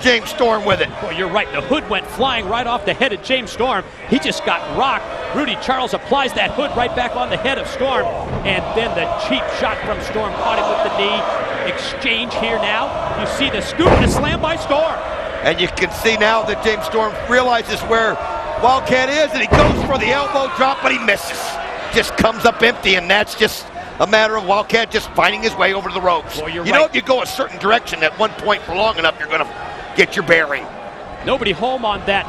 James Storm with it. Well, you're right. The hood went flying right off the head of James Storm. He just got rocked. Rudy Charles applies that hood right back on the head of Storm. And then the cheap shot from Storm caught him with the knee. Exchange here now. You see the scoop and a slam by Storm. And you can see now that James Storm realizes where Wildcat is, and he goes for the elbow drop, but he misses. Just comes up empty, and that's just a matter of Wildcat just finding his way over to the ropes. Well, you know, if you go a certain direction at one point for long enough, you're going to get your bearing. Nobody home on that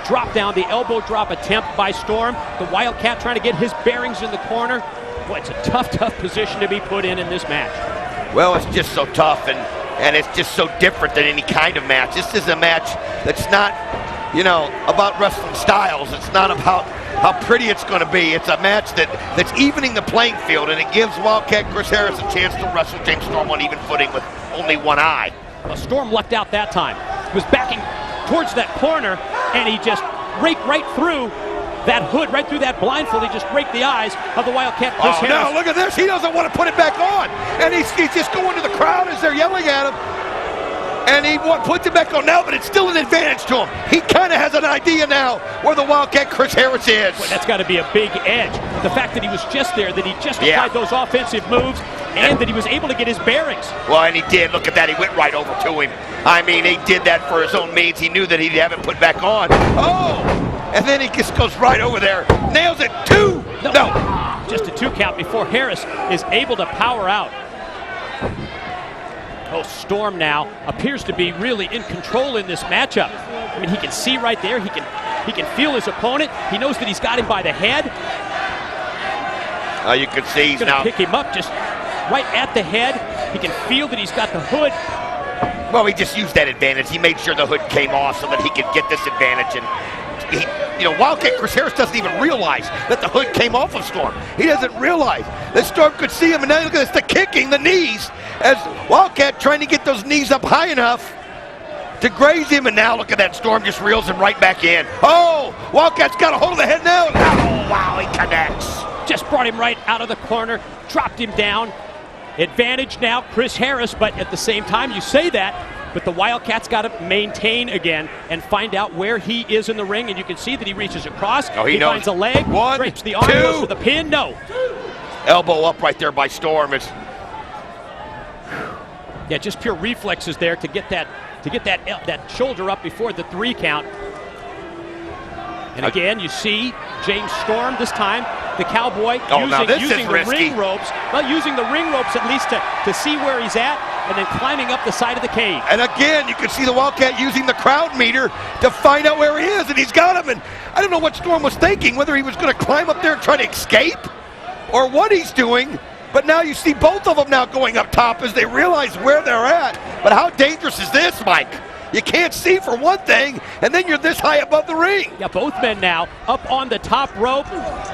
drop down, the elbow drop attempt by Storm. The Wildcat trying to get his bearings in the corner. Boy, it's a tough position to be put in this match. Well, it's just so tough, and it's just so different than any kind of match. This is a match that's not, you know, about wrestling styles. It's not about how pretty it's going to be. It's a match that's evening the playing field, and it gives Wildcat Chris Harris a chance to wrestle James Storm on even footing with only one eye. Well, Storm lucked out that time. He was backing towards that corner, and he just raked right through that hood, right through that blindfold. He just raked the eyes of the Wildcat Chris Harris. No, look at this. He doesn't want to put it back on. And he's just going to the crowd as they're yelling at him. And he puts it back on now, but it's still an advantage to him. He kind of has an idea now where the Wildcat Chris Harris is. Boy, that's got to be a big edge. The fact that he was just there, that he just applied those offensive moves, and that he was able to get his bearings. Well, and he did. Look at that. He went right over to him. I mean, he did that for his own means. He knew that he'd have it put back on. Oh! And then he just goes right over there. Nails it. Two. No. Just a 2 count before Harris is able to power out. Oh, Storm now appears to be really in control in this matchup. I mean, he can see right there. He can feel his opponent. He knows that he's got him by the head. You can see he's going to now pick him up just right at the head. He can feel that he's got the hood. Well, he just used that advantage. He made sure the hood came off so that he could get this advantage. And he, you know, Wildcat Chris Harris doesn't even realize that the hood came off of Storm. He doesn't realize that Storm could see him. And now look at this, the kicking, the knees, as Wildcat trying to get those knees up high enough to graze him. And now look at that, Storm just reels him right back in. Oh, Wildcat's got a hold of the head now. Oh, wow, he connects. Just brought him right out of the corner, dropped him down. Advantage now, Chris Harris, but at the same time, you say that, but the Wildcat's got to maintain again and find out where he is in the ring, and you can see that he reaches across. Oh, he finds a leg, one, drapes the arm, two. goes for the pin. No. Elbow up right there by Storm. It's yeah, just pure reflexes there to get that shoulder up before the 3 count. And again, you see James Storm this time, the Cowboy, using the ring ropes. Well, using the ring ropes at least to see where he's at, and then climbing up the side of the cage. And again, you can see the Wildcat using the crowd meter to find out where he is, and he's got him. And I don't know what Storm was thinking, whether he was going to climb up there and try to escape, or what he's doing. But now you see both of them now going up top as they realize where they're at. But how dangerous is this, Mike? You can't see for one thing, and then you're this high above the ring. Yeah, both men now up on the top rope,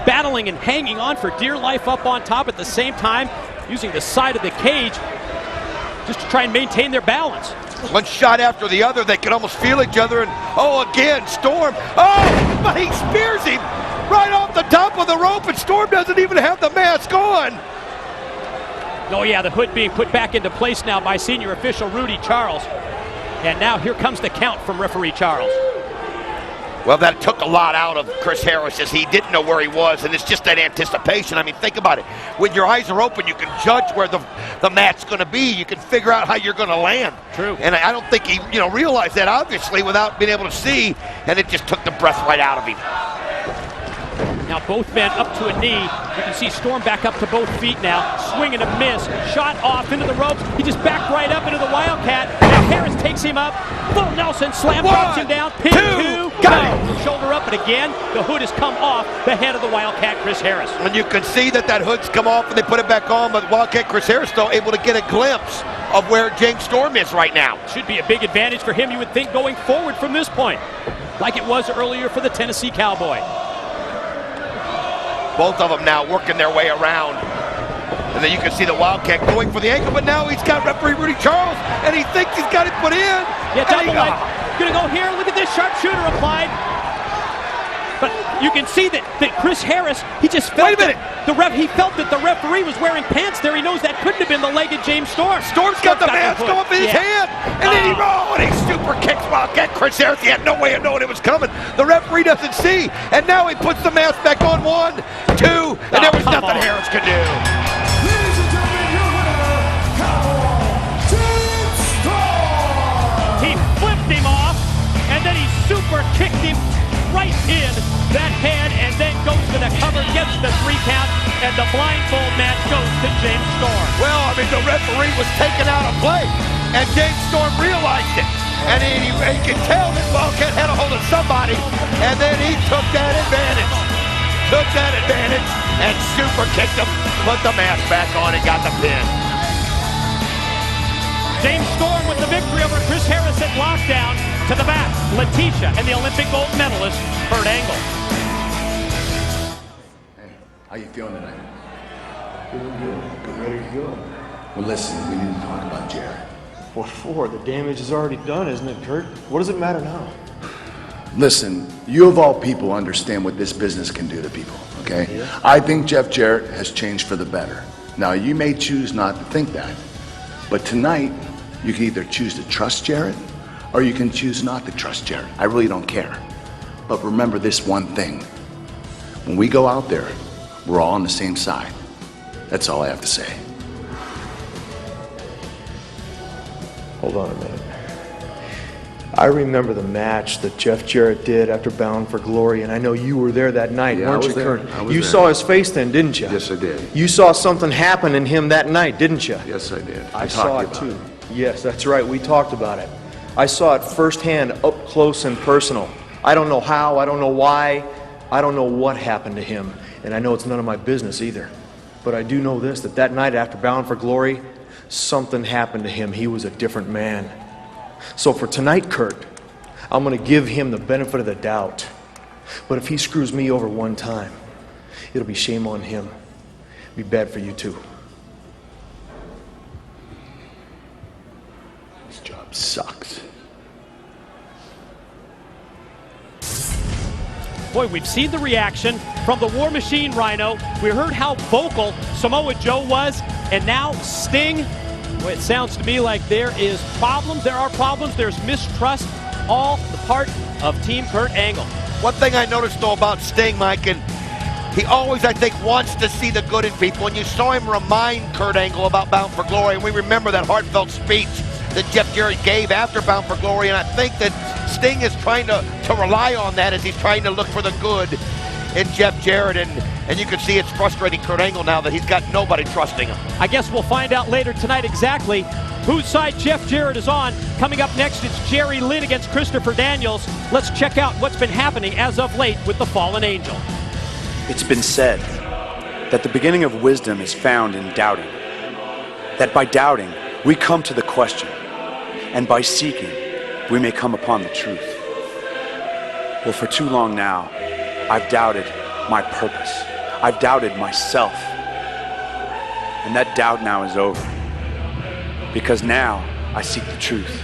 battling and hanging on for dear life up on top at the same time, using the side of the cage just to try and maintain their balance. One shot after the other, they can almost feel each other, and oh, again, Storm. Oh, but he spears him right off the top of the rope, and Storm doesn't even have the mask on. Oh yeah, the hood being put back into place now by senior official Rudy Charles. And now here comes the count from referee Charles. Well, that took a lot out of Chris Harris as he didn't know where he was, and it's just that anticipation. I mean, think about it. When your eyes are open, you can judge where the match's going to be. You can figure out how you're going to land. True. And I don't think he, realized that, obviously, without being able to see, and it just took the breath right out of him. Now both men up to a knee. You can see Storm back up to both feet now. Swing and a miss. Shot off into the ropes. He just backed right up into the Wildcat. Now Harris takes him up. Full Nelson slam, drops him down. Pin two. Got it. Shoulder up, and again, the hood has come off the head of the Wildcat Chris Harris. And you can see that hood's come off and they put it back on, but Wildcat Chris Harris still able to get a glimpse of where James Storm is right now. Should be a big advantage for him, you would think, going forward from this point, like it was earlier for the Tennessee Cowboy. Both of them now working their way around. And then you can see the Wildcat going for the ankle, but now he's got referee Rudy Charles, and he thinks he's got it put in. Yeah, double leg. Gonna go here. Look at this sharpshooter applied. But you can see that Chris Harris, he just felt Wait a minute. he felt that the referee was wearing pants there. He knows that couldn't have been the leg of James Storm. Storm's got the mask going up in his hand, and then he rolls, and he super kicks Wildcat Chris Harris. He had no way of knowing it was coming. The referee doesn't see, and now he puts the mask back on 1, 2, and there was nothing Harris could do. Ladies and gentlemen, your winner, Cowboy James Storm! He flipped him off, and then he super kicked him right in that head, and then goes to the cover, gets the 3 count, and the blindfold match goes to James Storm. Well, I mean, the referee was taken out of play, and James Storm realized it. And he could tell that Wildcat had a hold of somebody, and then he took that advantage. And super kicked him, put the mask back on, and got the pin. James Storm with the victory over Chris Harris at Lockdown. To the back, Letitia and the Olympic gold medalist, Kurt Angle. Hey, how you feeling tonight? Feeling good. Good, ready to go. Well, listen, we need to talk about Jarrett. What for? The damage is already done, isn't it, Kurt? What does it matter now? Listen, you of all people understand what this business can do to people, okay? Yeah. I think Jeff Jarrett has changed for the better. Now, you may choose not to think that, but tonight, you can either choose to trust Jarrett, or you can choose not to trust Jarrett. I really don't care. But remember this one thing. When we go out there, we're all on the same side. That's all I have to say. Hold on a minute. I remember the match that Jeff Jarrett did after Bound for Glory, and I know you were there that night, Yeah, I weren't you, was there. Kurt? I was You there. saw his face then, didn't you? Yes, I did. You saw something happen in him that night, didn't you? Yes, I did. I We saw talked it about too. Yes, that's right. We talked about it. I saw it firsthand, up close and personal. I don't know how, I don't know why, I don't know what happened to him, and I know it's none of my business either. But I do know this, that night after Bound for Glory, something happened to him. He was a different man. So for tonight, Kurt, I'm going to give him the benefit of the doubt. But if he screws me over one time, it'll be shame on him. It'll be bad for you too. This job sucks. Boy, we've seen the reaction from the War Machine, Rhino. We heard how vocal Samoa Joe was, and now Sting. Well, it sounds to me like there is problems. There are problems. There's mistrust. All the part of Team Kurt Angle. One thing I noticed, though, about Sting, Mike, and he always, I think, wants to see the good in people. When you saw him remind Kurt Angle about Bound for Glory, and we remember that heartfelt speech that Jeff Jarrett gave after Bound for Glory, and I think that Sting is trying to rely on that as he's trying to look for the good in Jeff Jarrett, and you can see it's frustrating Kurt Angle now that he's got nobody trusting him. I guess we'll find out later tonight exactly whose side Jeff Jarrett is on. Coming up next, it's Jerry Lynn against Christopher Daniels. Let's check out what's been happening as of late with the Fallen Angel. It's been said that the beginning of wisdom is found in doubting. That by doubting, we come to the question, and by seeking, we may come upon the truth. Well, for too long now, I've doubted my purpose. I've doubted myself. And that doubt now is over. Because now I seek the truth.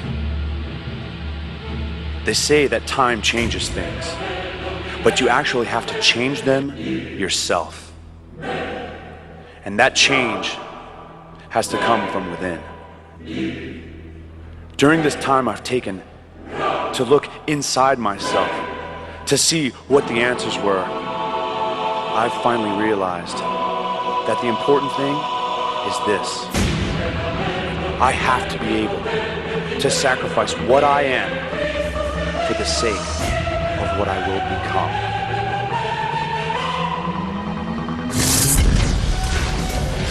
They say that time changes things, but you actually have to change them yourself. And that change has to come from within. During this time I've taken to look inside myself, to see what the answers were, I've finally realized that the important thing is this. I have to be able to sacrifice what I am for the sake of what I will become.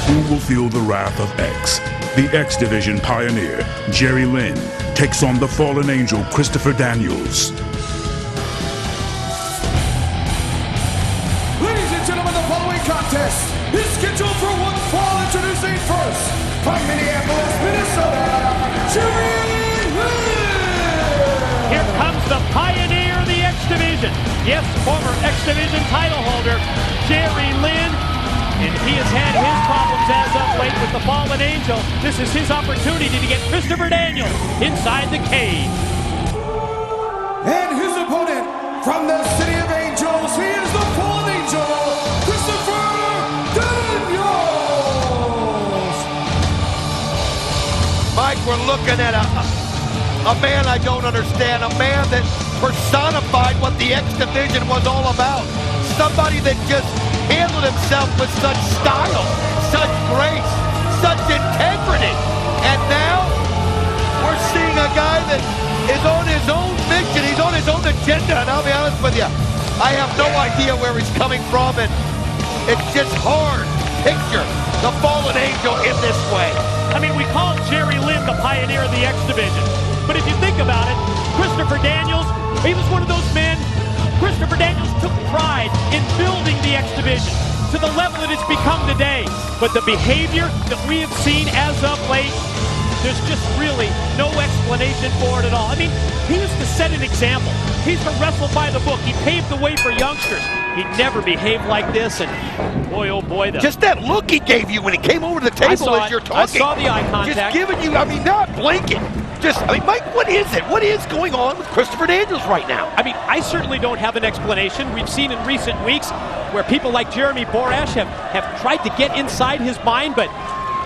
Who will feel the wrath of X? The X Division pioneer, Jerry Lynn, takes on the fallen angel, Christopher Daniels. Ladies and gentlemen, the following contest is scheduled for one fall. Introducing first, from Minneapolis, Minnesota, Jerry Lynn! Here comes the pioneer of the X Division. Yes, former X Division title holder, Jerry Lynn. And he has had his problems as of late with the Fallen Angel. This is his opportunity to get Christopher Daniels inside the cage. And his opponent from the City of Angels, we're looking at a man I don't understand, a man that personified what the X Division was all about. Somebody that just handled himself with such style, such grace, such integrity. And now we're seeing a guy that is on his own mission, he's on his own agenda, and I'll be honest with you, I have no idea where he's coming from, and it's just hard to picture the fallen angel in this way. I mean, we call Jerry Lynn the pioneer of the X Division, but if you think about it, Christopher Daniels, he was one of those men. Christopher Daniels took pride in building the X Division to the level that it's become today. But the behavior that we have seen as of late, there's just really no explanation for it at all. I mean, he used to set an example. He used to wrestle by the book. He paved the way for youngsters. He never behaved like this, and boy, oh boy. Just that look he gave you when he came over to the table as you're talking. I saw the eye contact. Just giving you, I mean, not blinking. Just, I mean, Mike, what is it? What is going on with Christopher Daniels right now? I mean, I certainly don't have an explanation. We've seen in recent weeks where people like Jeremy Borash have tried to get inside his mind, but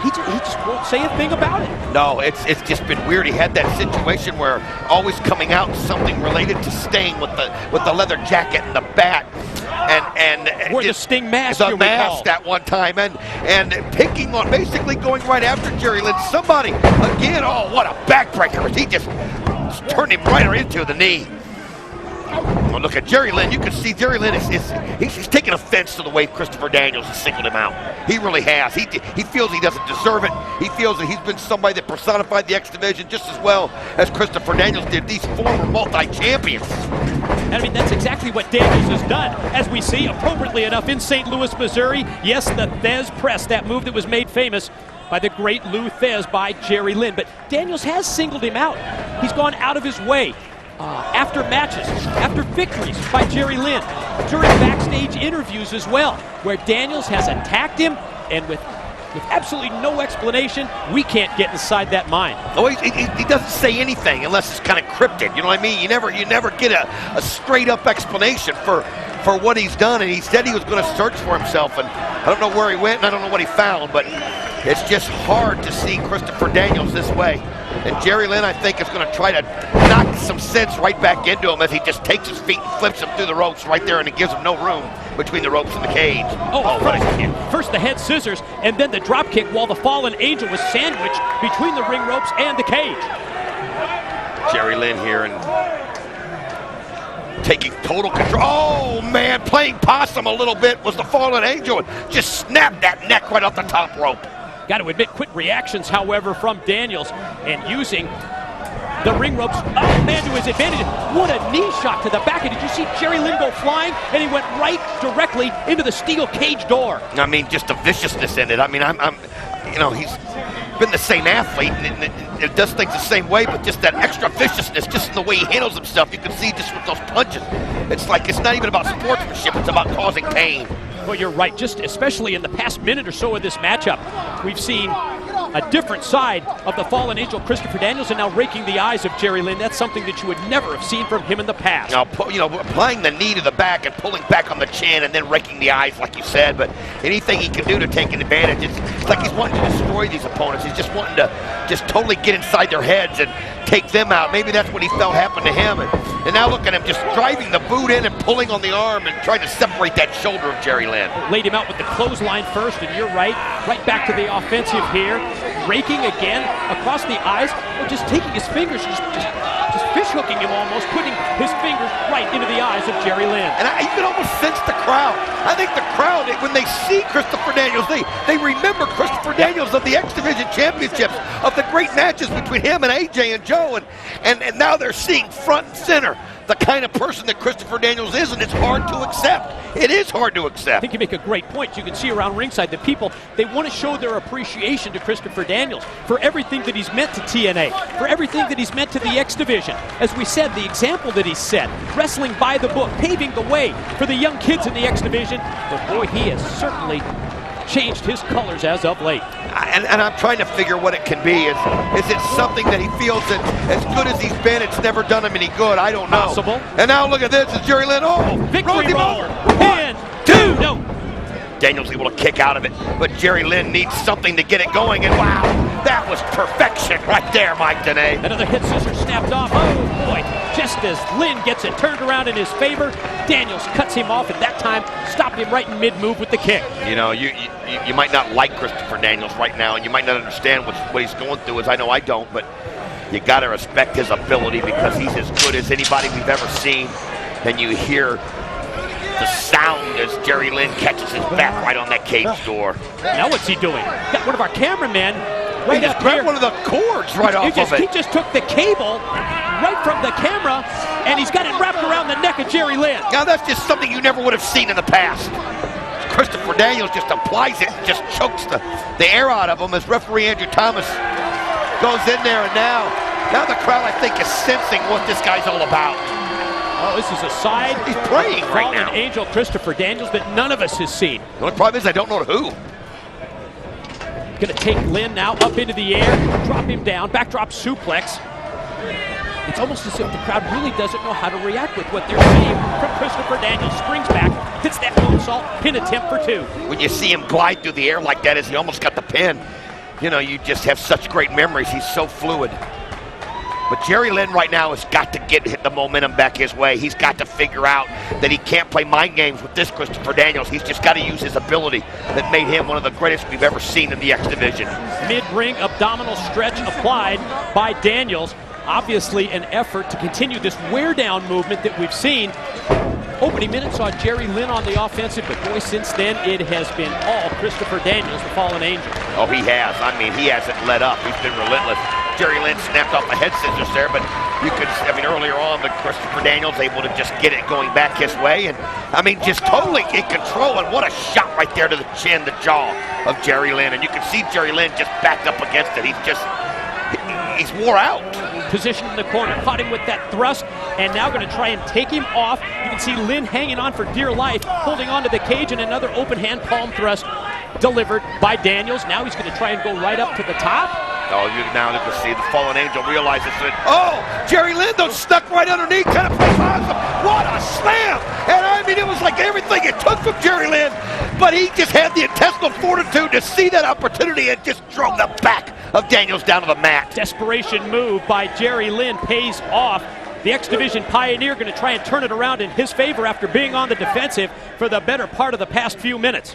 he just won't say a thing about it. No, it's just been weird. He had that situation where always coming out Sting related to Sting with the leather jacket and the bat, and wore the Sting mask. The mask at one time, and picking on, basically going right after Jerry Lynn. Somebody again. Oh, what a backbreaker! He just turned him right into the knee. Oh, look at Jerry Lynn. You can see Jerry Lynn he's taking offense to the way Christopher Daniels has singled him out. He really has. He feels he doesn't deserve it. He feels that he's been somebody that personified the X Division just as well as Christopher Daniels did, these former multi-champions. I mean, that's exactly what Daniels has done, as we see, appropriately enough, in St. Louis, Missouri. Yes, the Thez press, that move that was made famous by the great Lou Thez by Jerry Lynn. But Daniels has singled him out. He's gone out of his way. After matches, after victories by Jerry Lynn, during backstage interviews as well, where Daniels has attacked him, and with absolutely no explanation, we can't get inside that mind. Oh, he doesn't say anything unless it's kind of cryptic. You know what I mean? You never get a straight up explanation for what he's done, and he said he was going to search for himself, and I don't know where he went and I don't know what he found, but it's just hard to see Christopher Daniels this way. And Jerry Lynn, I think, is going to try to knock some sense right back into him as he just takes his feet and flips him through the ropes right there, and it gives him no room between the ropes and the cage. First the head scissors, and then the drop kick while the fallen angel was sandwiched between the ring ropes and the cage. Jerry Lynn here and taking total control. Oh, man, playing possum a little bit was the fallen angel, and just snapped that neck right off the top rope. Got to admit, quick reactions, however, from Daniels, and using the ring ropes, oh man, to his advantage. What a knee shot to the back. And did you see Jerry Lynn go flying? And he went right directly into the steel cage door. I mean, just the viciousness in it. I mean, he's been the same athlete and does things the same way, but just that extra viciousness, just in the way he handles himself. You can see just with those punches. It's like it's not even about sportsmanship, it's about causing pain. Well, you're right. Just especially in the past minute or so of this matchup, we've seen a different side of the fallen angel Christopher Daniels, and now raking the eyes of Jerry Lynn. That's something that you would never have seen from him in the past. Now, applying the knee to the back and pulling back on the chin and then raking the eyes, like you said. But anything he can do to take an advantage, it's like he's wanting to destroy these opponents. He's just wanting to just totally get inside their heads and take them out. Maybe that's what he felt happened to him. And now look at him just driving the boot in and pulling on the arm and trying to separate that shoulder of Jerry Lynn. Laid him out with the clothesline first, and you're right back to the offensive here. Raking again across the eyes, or just taking his fingers, just fish hooking him almost, putting his fingers right into the eyes of Jerry Lynn. And you can almost sense the crowd. I think the crowd, when they see Christopher Daniels, they remember Christopher Daniels of the X Division Championships, of the great matches between him and AJ and Joe, and now they're seeing front and center the kind of person that Christopher Daniels is, and it's hard to accept. It is hard to accept. I think you make a great point. You can see around ringside that people, they want to show their appreciation to Christopher Daniels for everything that he's meant to TNA, for everything that he's meant to the X Division. As we said, the example that he's set, wrestling by the book, paving the way for the young kids in the X Division. But boy, he has certainly changed his colors as of late. And I'm trying to figure what it can be. Is it something that he feels that as good as he's been, it's never done him any good? I don't know. Possible. And now look at this. It's Jerry Lynn. Oh, victory rolls him roll. over. 1, 2, no. Daniels able to kick out of it, but Jerry Lynn needs something to get it going, and wow, that was perfection right there, Mike Tenay. Another hit scissor snapped off. Oh boy, just as Lynn gets it turned around in his favor, Daniels cuts him off at that time, stopped him right in mid-move with the kick. You know, you might not like Christopher Daniels right now, and you might not understand what he's going through, as I know I don't, but you got to respect his ability because he's as good as anybody we've ever seen. And you hear the sound as Jerry Lynn catches his back right on that cage door. Now what's he doing? Got one of our cameramen right He up just grabbed here. one of the cords right off of it. He just took the cable right from the camera, and he's got it wrapped around the neck of Jerry Lynn. Now that's just something you never would have seen in the past. Christopher Daniels just applies it and just chokes the air out of him as referee Andrew Thomas goes in there, and now the crowd, I think, is sensing what this guy's all about. Oh, this is a side. He's praying right fallen now. angel Christopher Daniels that none of us has seen. The only problem is I don't know who. Gonna take Lynn now up into the air, drop him down, backdrop suplex. It's almost as if the crowd really doesn't know how to react with what they're seeing from Christopher Daniels. Springs back, hits that moonsault, pin attempt for 2. When you see him glide through the air like that as he almost got the pin, you know, you just have such great memories. He's so fluid. But Jerry Lynn right now has got to hit the momentum back his way. He's got to figure out that he can't play mind games with this Christopher Daniels. He's just got to use his ability that made him one of the greatest we've ever seen in the X Division. Mid-ring abdominal stretch applied by Daniels. Obviously an effort to continue this wear-down movement that we've seen. Opening minutes saw Jerry Lynn on the offensive, but boy, since then it has been all Christopher Daniels, the fallen angel. Oh, he has. I mean, he hasn't let up. He's been relentless. Jerry Lynn snapped off the head scissors there, but you could, I mean, earlier on, but Christopher Daniels able to just get it going back his way, and I mean, just totally in control, and what a shot right there to the chin, the jaw of Jerry Lynn, and you can see Jerry Lynn just backed up against it. He's wore out. Positioned in the corner, caught him with that thrust, and now going to try and take him off. You can see Lynn hanging on for dear life, holding onto the cage, and another open hand palm thrust delivered by Daniels. Now he's going to try and go right up to the top. Oh, now you can see the fallen angel realizes that, oh, Jerry Lynn, though, stuck right underneath, kind of awesome. What a slam! And I mean, it was like everything it took from Jerry Lynn, but he just had the intestinal fortitude to see that opportunity and just drove the back of Daniels down to the mat. Desperation move by Jerry Lynn pays off. The X Division Pioneer going to try and turn it around in his favor after being on the defensive for the better part of the past few minutes.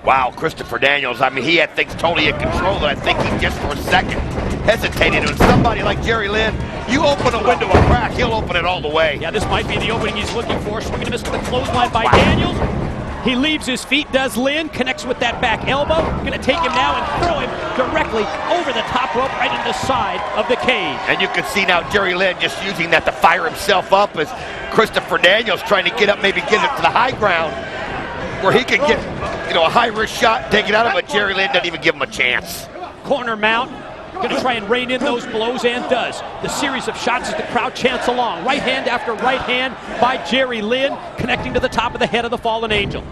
Wow, Christopher Daniels, I mean, he had things totally in control, and I think he just for a second hesitated. And somebody like Jerry Lynn, you open a window a crack, he'll open it all the way. Yeah, this might be the opening he's looking for. Swinging a miss with the clothesline by Daniels. He leaves his feet, does Lynn, connects with that back elbow. Gonna take him now and throw him directly over the top rope right into the side of the cage. And you can see now Jerry Lynn just using that to fire himself up as Christopher Daniels trying to get up, maybe get it to the high ground where he can get, you know, a high-risk shot, take it out of it, but Jerry Lynn doesn't even give him a chance. Corner mount. Going to try and rein in those blows, and does. The series of shots as the crowd chants along. Right hand after right hand by Jerry Lynn, connecting to the top of the head of the fallen angel.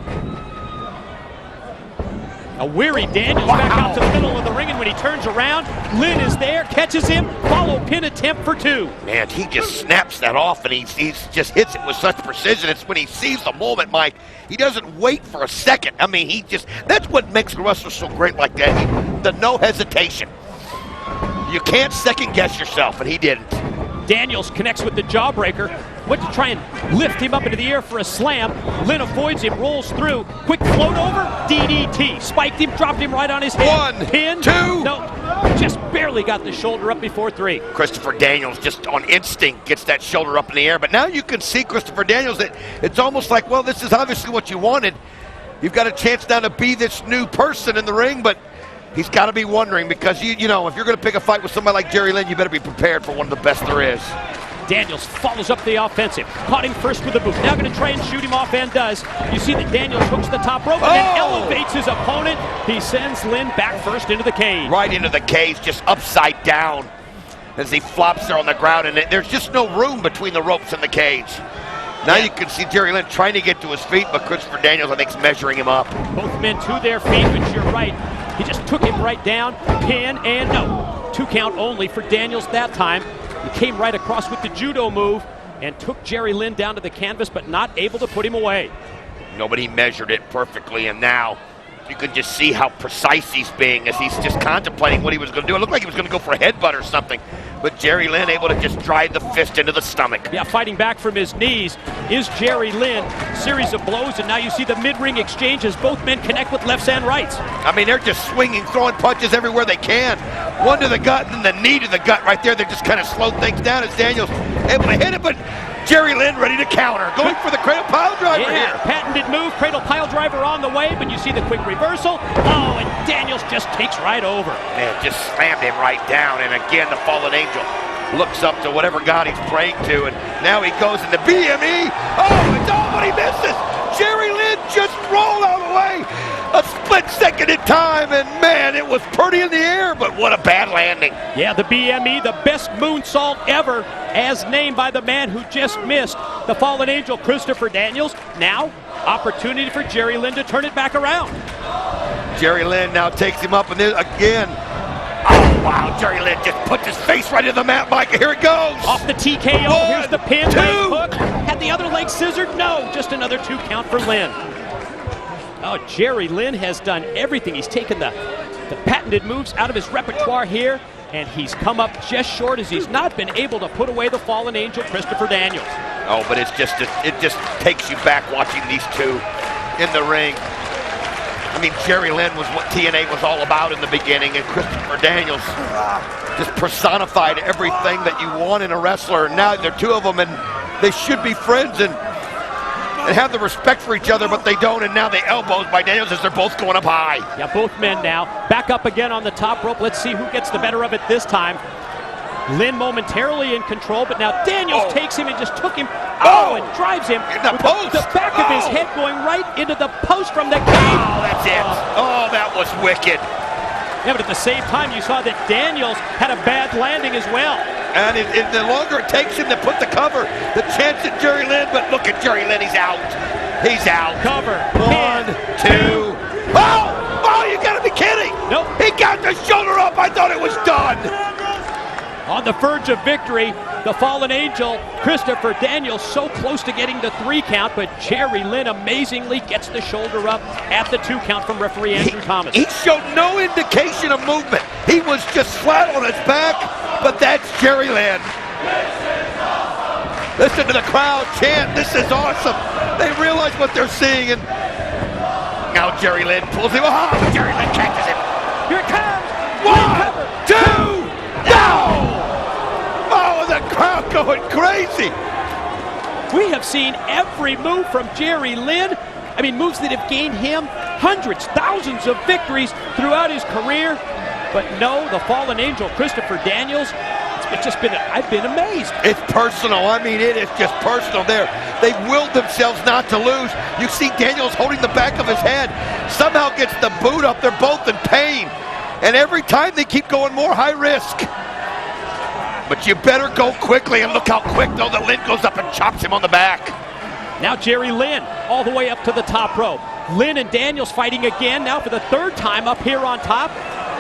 A weary Daniels back out to the middle of the ring, and when he turns around, Lynn is there, catches him, follow pin attempt for 2. Man, he just snaps that off, and he's just hits it with such precision. It's when he sees the moment, Mike. He doesn't wait for a second. I mean, that's what makes the wrestler so great like that. The no hesitation. You can't second guess yourself, and he didn't. Daniels connects with the jawbreaker. Went to try and lift him up into the air for a slam. Lynn avoids him, rolls through. Quick float over, DDT. Spiked him, dropped him right on his head. 1, Pin. 2. No, just barely got the shoulder up before 3. Christopher Daniels just on instinct gets that shoulder up in the air. But now you can see Christopher Daniels, that it's almost like, well, this is obviously what you wanted. You've got a chance now to be this new person in the ring, but he's got to be wondering, because, you know, if you're going to pick a fight with somebody like Jerry Lynn, you better be prepared for one of the best there is. Daniels follows up the offensive. Caught him first with a boot. Now going to try and shoot him off, and does. You see that Daniels hooks the top rope and then elevates his opponent. He sends Lynn back first into the cage. Right into the cage, just upside down as he flops there on the ground, and there's just no room between the ropes and the cage. Now you can see Jerry Lynn trying to get to his feet, but Christopher Daniels, I think, is measuring him up. Both men to their feet, but you're right. He just took him right down, pin, and no. 2 count only for Daniels that time. He came right across with the judo move and took Jerry Lynn down to the canvas, but not able to put him away. Nobody measured it perfectly, and now You could just see how precise he's being as he's just contemplating what he was going to do. It looked like he was going to go for a headbutt or something, but Jerry Lynn able to just drive the fist into the stomach. Yeah, fighting back from his knees is Jerry Lynn. Series of blows, and now you see the mid-ring exchange as both men connect with lefts and rights. I mean, they're just swinging, throwing punches everywhere they can. One to the gut and then the knee to the gut right there. They just kind of slowed things down as Daniels able to hit it, but Jerry Lynn ready to counter. Going for the cradle pile driver here. Patented move, cradle pile driver on the way, but you see the quick reversal. Oh, and Daniels just takes right over. Man, just slammed him right down, and again, the fallen angel looks up to whatever God he's praying to, and now he goes into BME. Oh, it's all, but he misses. Jerry Lynn just rolled out of the way. A split second in time, and man, it was pretty in the air, but what a bad landing. Yeah, the BME, the best moonsault ever, as named by the man who just missed, the fallen angel, Christopher Daniels. Now, opportunity for Jerry Lynn to turn it back around. Jerry Lynn now takes him up, and then again. Oh, wow, Jerry Lynn just puts his face right in the mat, Mike. Here it goes. Off the TKO, One, here's the pin, two. leg hook. Had the other leg scissored? No, just another 2 count for Lynn. Oh, Jerry Lynn has done everything. He's taken the patented moves out of his repertoire here, and he's come up just short as he's not been able to put away the fallen angel, Christopher Daniels. Oh, but it just takes you back watching these two in the ring. I mean, Jerry Lynn was what TNA was all about in the beginning, and Christopher Daniels just personified everything that you want in a wrestler. And now they're two of them, and they should be friends and have the respect for each other, but they don't. And now the elbows by Daniels as they're both going up high. Yeah, both men now back up again on the top rope. Let's see who gets the better of it this time. Lynn momentarily in control, but now Daniels takes him and just took him. Oh, and drives him in the post. The back of his head going right into the post from the cage. Oh, that's it. Oh, that was wicked. Yeah, but at the same time, you saw that Daniels had a bad landing as well. And the longer it takes him to put the cover, the chance at Jerry Lynn, but look at Jerry Lynn, he's out. He's out. Cover. 1, 2. Oh, you gotta be kidding. Nope. He got the shoulder up. I thought it was done. On the verge of victory, the fallen angel, Christopher Daniels, so close to getting the 3 count, but Jerry Lynn amazingly gets the shoulder up at the 2 count from referee Andrew Thomas. He showed no indication of movement. He was just flat on his back, but that's Jerry Lynn. Listen to the crowd chant, this is awesome. They realize what they're seeing, and now Jerry Lynn pulls him. Oh, Jerry Lynn catches him. Here it comes. 1, 2, no! Oh, the crowd going crazy. We have seen every move from Jerry Lynn. I mean, moves that have gained him hundreds, thousands of victories throughout his career. But no, the fallen angel, Christopher Daniels, it's just been, I've been amazed. It's personal. I mean, it is just personal there. They've willed themselves not to lose. You see Daniels holding the back of his head. Somehow gets the boot up. They're both in pain. And every time they keep going more high risk. But you better go quickly, and look how quick, though, that Lynn goes up and chops him on the back. Now Jerry Lynn all the way up to the top rope. Lynn and Daniels fighting again now for the 3rd time up here on top.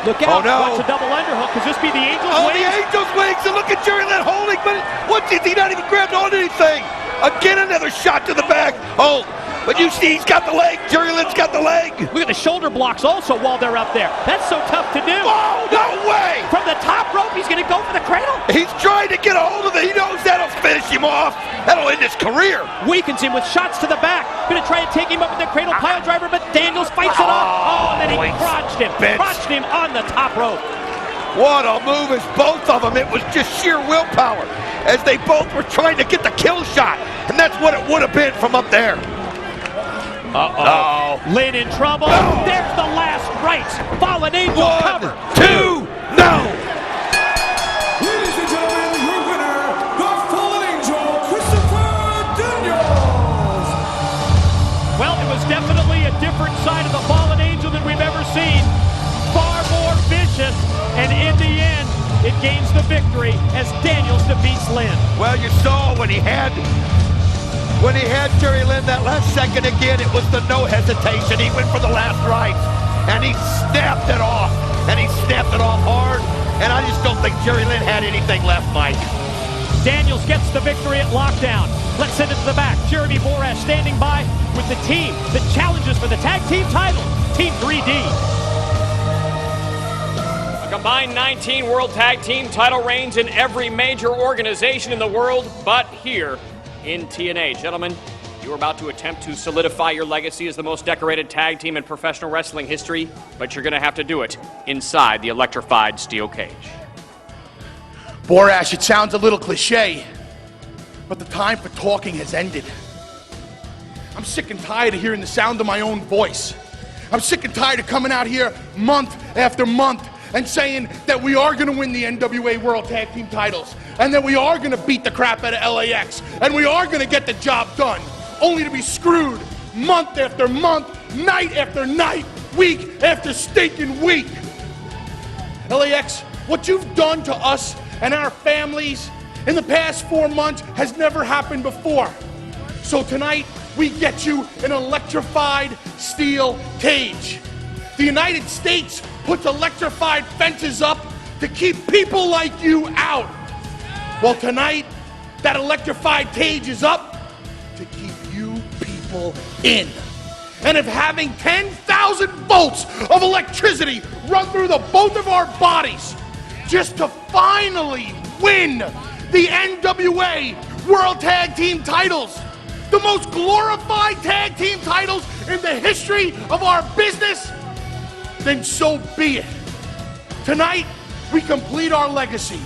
Look out, oh, no. Watch the double underhook. Could this be the Angel's Oh, wings? the Angel's wings, and look at Jerry Lynn holding, but once he not even grabbed on anything. Again, another shot to the back. Oh, but you see he's got the leg. Jerry Lynn's got the leg. Look at the shoulder blocks also while they're up there. That's so tough to do. Oh, no way. From the top rope, he's going to go for the cradle. He's trying to get a hold of it. He knows that'll finish him off. That'll end his career. Weakens him with shots to the back. Going to try to take him up with the cradle pile driver, but Daniels fights it off. Oh, and then he crotched him. Crotched him on the top rope. What a move as both of them. It was just sheer willpower as they both were trying to get the kill shot. And that's what it would have been from up there. Uh-oh. Lynn in trouble. No. There's the last rights. Fallen angel 1, cover. 2, no. Ladies and gentlemen, your winner, the Fallen Angel, Christopher Daniels. Well, it was definitely a different side of the fallen angel than we've ever seen. Far more vicious, and in the end, it gains the victory as Daniels defeats Lynn. Well, you saw when he had Jerry Lynn that last second again, it was the no hesitation. He went for the last right, and he snapped it off, and he snapped it off hard, and I just don't think Jerry Lynn had anything left, Mike. Daniels gets the victory at Lockdown. Let's send it to the back. Jeremy Borash standing by with the team that challenges for the tag team title. Team 3D. A combined 19 World Tag Team title reigns in every major organization in the world, but here in TNA. Gentlemen, you are about to attempt to solidify your legacy as the most decorated tag team in professional wrestling history, but you're going to have to do it inside the electrified steel cage. Borash, it sounds a little cliche, but the time for talking has ended. I'm sick and tired of hearing the sound of my own voice. I'm sick and tired of coming out here month after month and saying that we are going to win the NWA World Tag Team titles and that we are going to beat the crap out of LAX and we are going to get the job done, only to be screwed month after month, night after night, week after stinking week. LAX, what you've done to us and our families in the past 4 months has never happened before. So tonight, we get you an electrified steel cage. The United States puts electrified fences up to keep people like you out. Well, tonight, that electrified cage is up to keep you people in. And if having 10,000 volts of electricity run through the both of our bodies just to finally win the NWA World Tag Team titles, the most glorified tag team titles in the history of our business, then so be it. Tonight, we complete our legacy.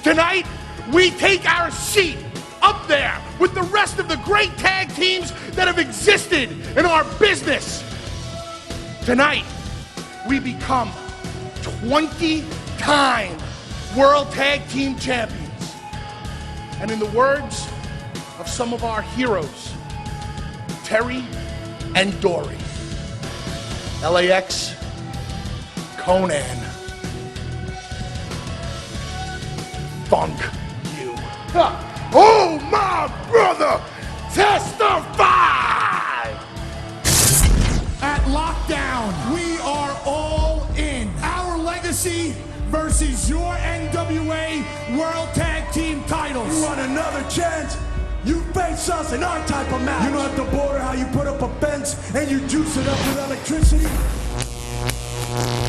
Tonight, we take our seat up there with the rest of the great tag teams that have existed in our business. Tonight, we become 20-time World Tag Team Champions. And in the words of some of our heroes, Terry and Dory, LAX, Conan, funk you. Oh, my brother, testify! At Lockdown, we are all in. Our legacy versus your NWA World Tag Team titles. You want another chance? You face us in our type of match. You know at the border how you put up a fence and you juice it up with electricity?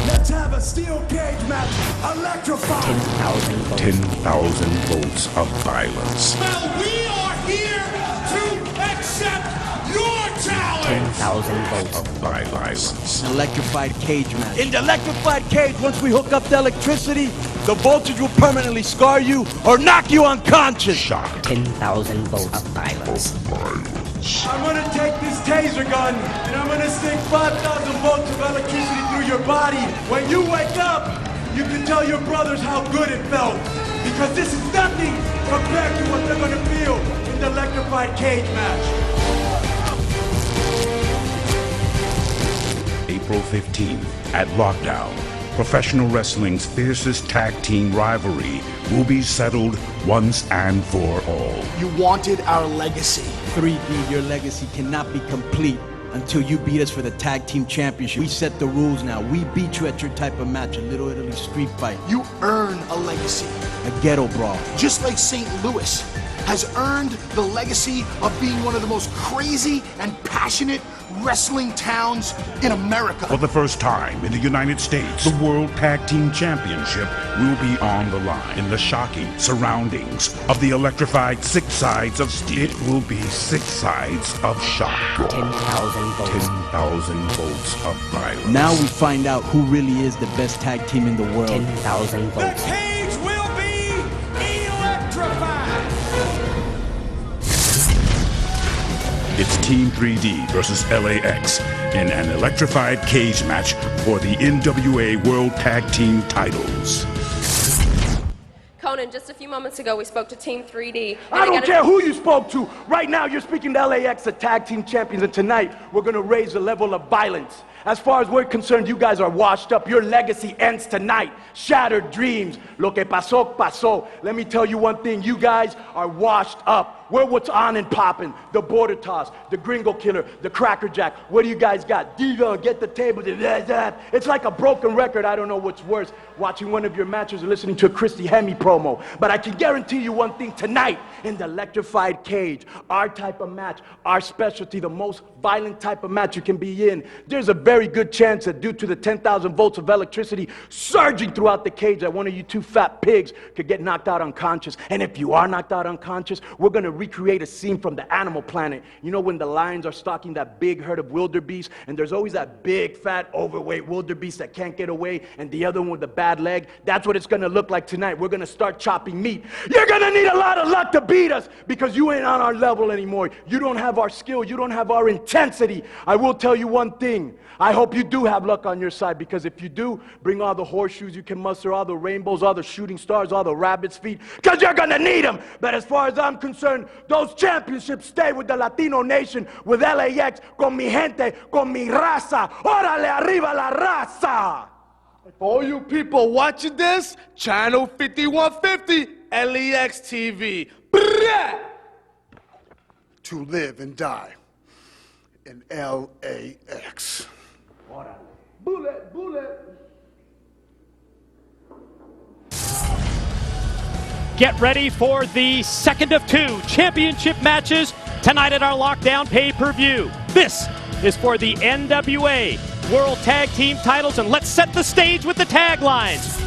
Let's have a steel cage match, electrified. 10,000 volts of violence. Well, we are here to accept your challenge. 10,000 volts of violence. An electrified cage match. In the electrified cage, once we hook up the electricity, the voltage will permanently scar you or knock you unconscious. Shock. 10,000 volts of violence. I'm gonna take this taser gun and I'm gonna stick 5,000 volts of electricity through your body. When you wake up, you can tell your brothers how good it felt. Because this is nothing compared to what they're gonna feel in the electrified cage match. April 15th at Lockdown. Professional wrestling's fiercest tag team rivalry will be settled once and for all. You wanted our legacy. 3D, your legacy cannot be complete until you beat us for the tag team championship. We set the rules now. We beat you at your type of match, a Little Italy street fight. You earn a legacy. A ghetto brawl. Just like St. Louis has earned the legacy of being one of the most crazy and passionate wrestling towns in America. For the first time in the United States, the World Tag Team Championship will be on the line in the shocking surroundings of the electrified 6 sides of steel. It will be 6 sides of shock. 10,000 volts. 10,000 volts of violence. Now we find out who really is the best tag team in the world. 10,000 The volts. cage will be electrified. It's Team 3D versus LAX in an electrified cage match for the NWA World Tag Team titles. Conan, just a few moments ago, we spoke to Team 3D. I don't care who you spoke to. Right now, you're speaking to LAX, the tag team champions, and tonight, we're gonna raise the level of violence. As far as we're concerned, you guys are washed up. Your legacy ends tonight. Shattered dreams. Lo que pasó, pasó. Let me tell you one thing, you guys are washed up. Where what's on and popping? The border toss, the gringo killer, the cracker jack. What do you guys got? Diva, get the table. It's like a broken record. I don't know what's worse, watching one of your matches or listening to a Christy Hemme promo. But I can guarantee you one thing tonight, in the electrified cage, our type of match, our specialty, the most violent type of match you can be in, there's a very good chance that due to the 10,000 volts of electricity surging throughout the cage, that one of you two fat pigs could get knocked out unconscious. And if you are knocked out unconscious, we're going to recreate a scene from the Animal Planet. You know when the lions are stalking that big herd of wildebeest, and there's always that big, fat, overweight wildebeest that can't get away, and the other one with the bad leg? That's what it's going to look like tonight. We're going to start chopping meat. You're going to need a lot of luck to beat us, because you ain't on our level anymore. You don't have our skill. You don't have our intensity. I will tell you one thing. I hope you do have luck on your side, because if you do, bring all the horseshoes you can muster, all the rainbows, all the shooting stars, all the rabbit's feet, because you're going to need them. But as far as I'm concerned, those championships stay with the Latino nation, with LAX, con mi gente, con mi raza. Órale, arriba la raza! For all you people watching this, channel 5150, LEX TV. Brrrah! To live and die in LAX. Bullet, bullet. Get ready for the second of two championship matches tonight at our Lockdown pay-per-view. This is for the NWA World Tag Team titles, and let's set the stage with the taglines.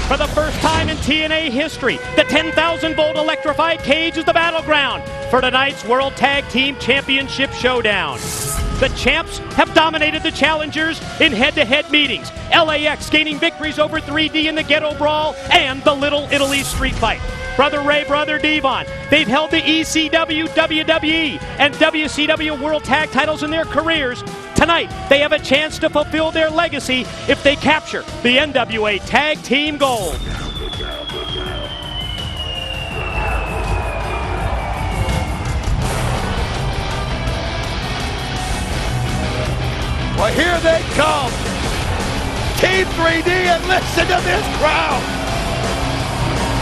For the first time in TNA history, the 10,000-volt electrified cage is the battleground for tonight's World Tag Team Championship showdown. The champs have dominated the challengers in head-to-head meetings. LAX gaining victories over 3D in the Ghetto Brawl and the Little Italy Street Fight. Brother Ray, Brother Devon, they've held the ECW, WWE, and WCW World Tag titles in their careers. Tonight, they have a chance to fulfill their legacy if they capture the NWA Tag Team Gold. Well, here they come. Team 3D, and listen to this crowd.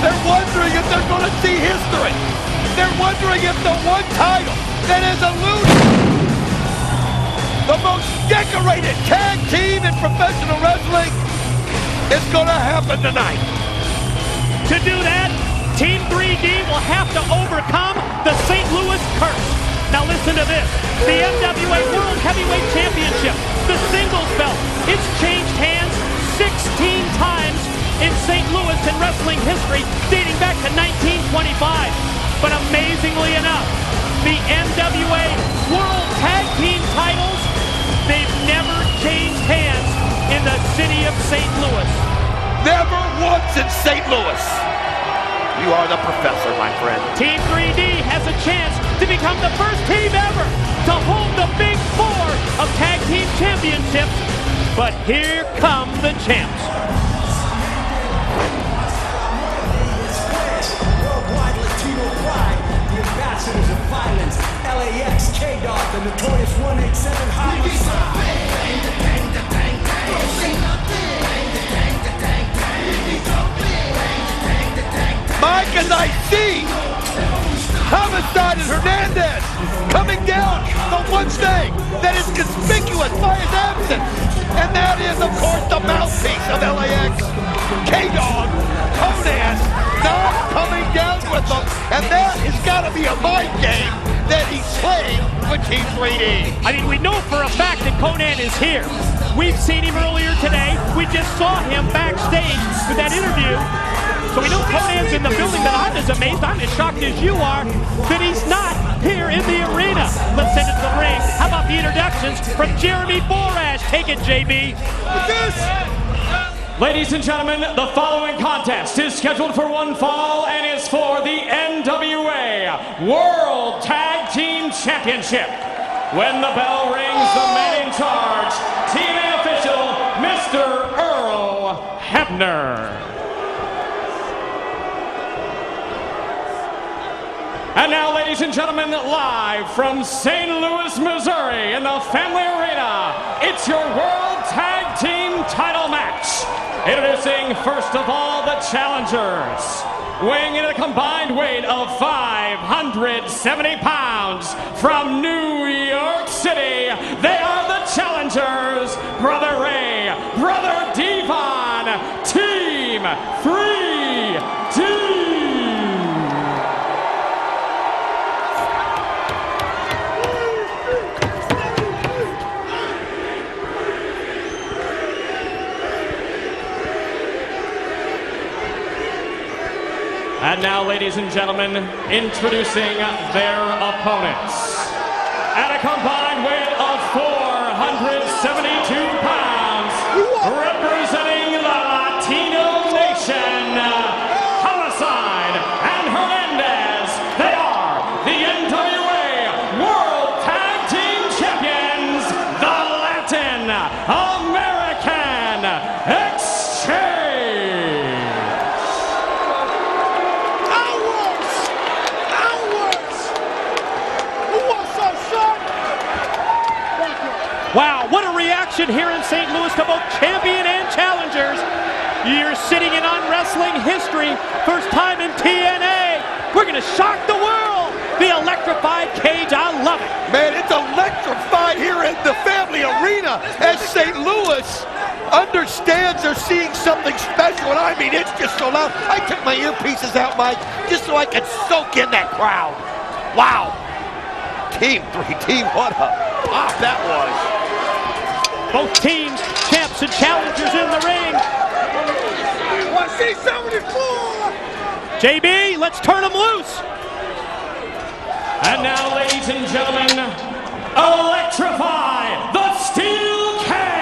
They're wondering if they're going to see history. They're wondering if the one title that is eluded the most decorated tag team in professional wrestling is going to happen tonight. To do that, Team 3D will have to overcome the St. Louis curse. Now listen to this. The NWA World Heavyweight Championship, the singles belt, it's changed hands 16 times in St. Louis in wrestling history, dating back to 1925. But amazingly enough, the NWA World Tag Team titles, they've never changed hands in the city of St. Louis. Never once in St. Louis. You are the professor, my friend. Team 3D has a chance to become the first team ever to hold the Big Four of Tag Team Championships. But here come the champs. Worldwide Latino pride, the ambassadors of violence, LAX, K-Dog, the notorious 187 homicide. Mike, as I see Homicide and Hernandez coming down the one thing that is conspicuous by his absence, and that is, of course, the mouthpiece of LAX, K-Dog, Konnan, not coming down with them, and that has got to be a mind game that he's playing with Team 3D. I mean, we know for a fact that Konnan is here. We've seen him earlier today. We just saw him backstage with that interview. So we know Konnan's in the building, but I'm as amazed, I'm as shocked as you are that he's not here in the arena. Let's send it to the ring. How about the introductions from Jeremy Borash? Take it, JB. Ladies and gentlemen, the following contest is scheduled for one fall and is for the NWA World Tag Team Championship. When the bell rings, the man in charge, TNA official, Mr. Earl Hebner. And now, ladies and gentlemen, live from St. Louis, Missouri, in the Family Arena, it's your World Tag Team title match. Introducing, first of all, the challengers. weighing in a combined weight of 570 pounds from New York City, they are the challengers, Brother Ray, Brother Devon, Team 3D. And now, ladies and gentlemen, introducing their opponents. At a combined weight of 472 pounds, representing the Latino nation, Homicide and Hernandez, they are the NWA World Tag Team Champions, the Latin American Exchange. Wow, what a reaction here in St. Louis to both champion and challengers. You're sitting in on wrestling history. First time in TNA. We're going to shock the world. The electrified cage, I love it. Man, it's electrified here in the Family Arena as St. Louis understands they're seeing something special. And I mean, it's just so loud. I took my earpieces out, Mike, just so I could soak in that crowd. Wow. Team 3D, what a pop that was. Both teams, champs and challengers in the ring. JB, let's turn them loose. And now, ladies and gentlemen, electrify the steel cage.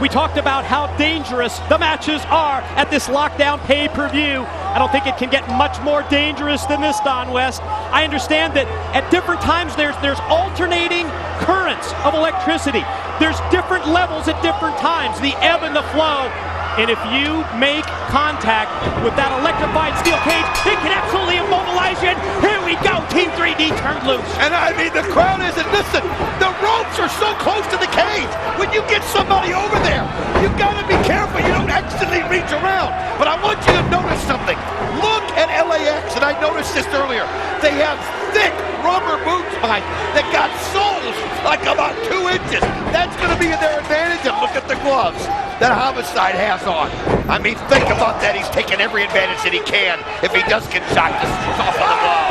We talked about how dangerous the matches are at this Lockdown pay-per-view. I don't think it can get much more dangerous than this, Don West. I understand that at different times there's alternating currents of electricity. There's different levels at different times, the ebb and the flow. And if you make contact with that electrified steel cage, it can absolutely immobilize you. And here we go, Team 3D turned loose. And I mean, the crowd isn't, listen, the ropes are so close to the cage. When you get somebody over there, you've got to be careful you don't accidentally reach around. But I want you to notice something. Look at LAX, and I noticed this earlier. They have thick rubber boots, Mike, that got soles like about 2 inches. That's going to be in their advantage, and look at the gloves that Homicide has on. I mean, think about that. He's taking every advantage that he can if he does get shot to soften the blow.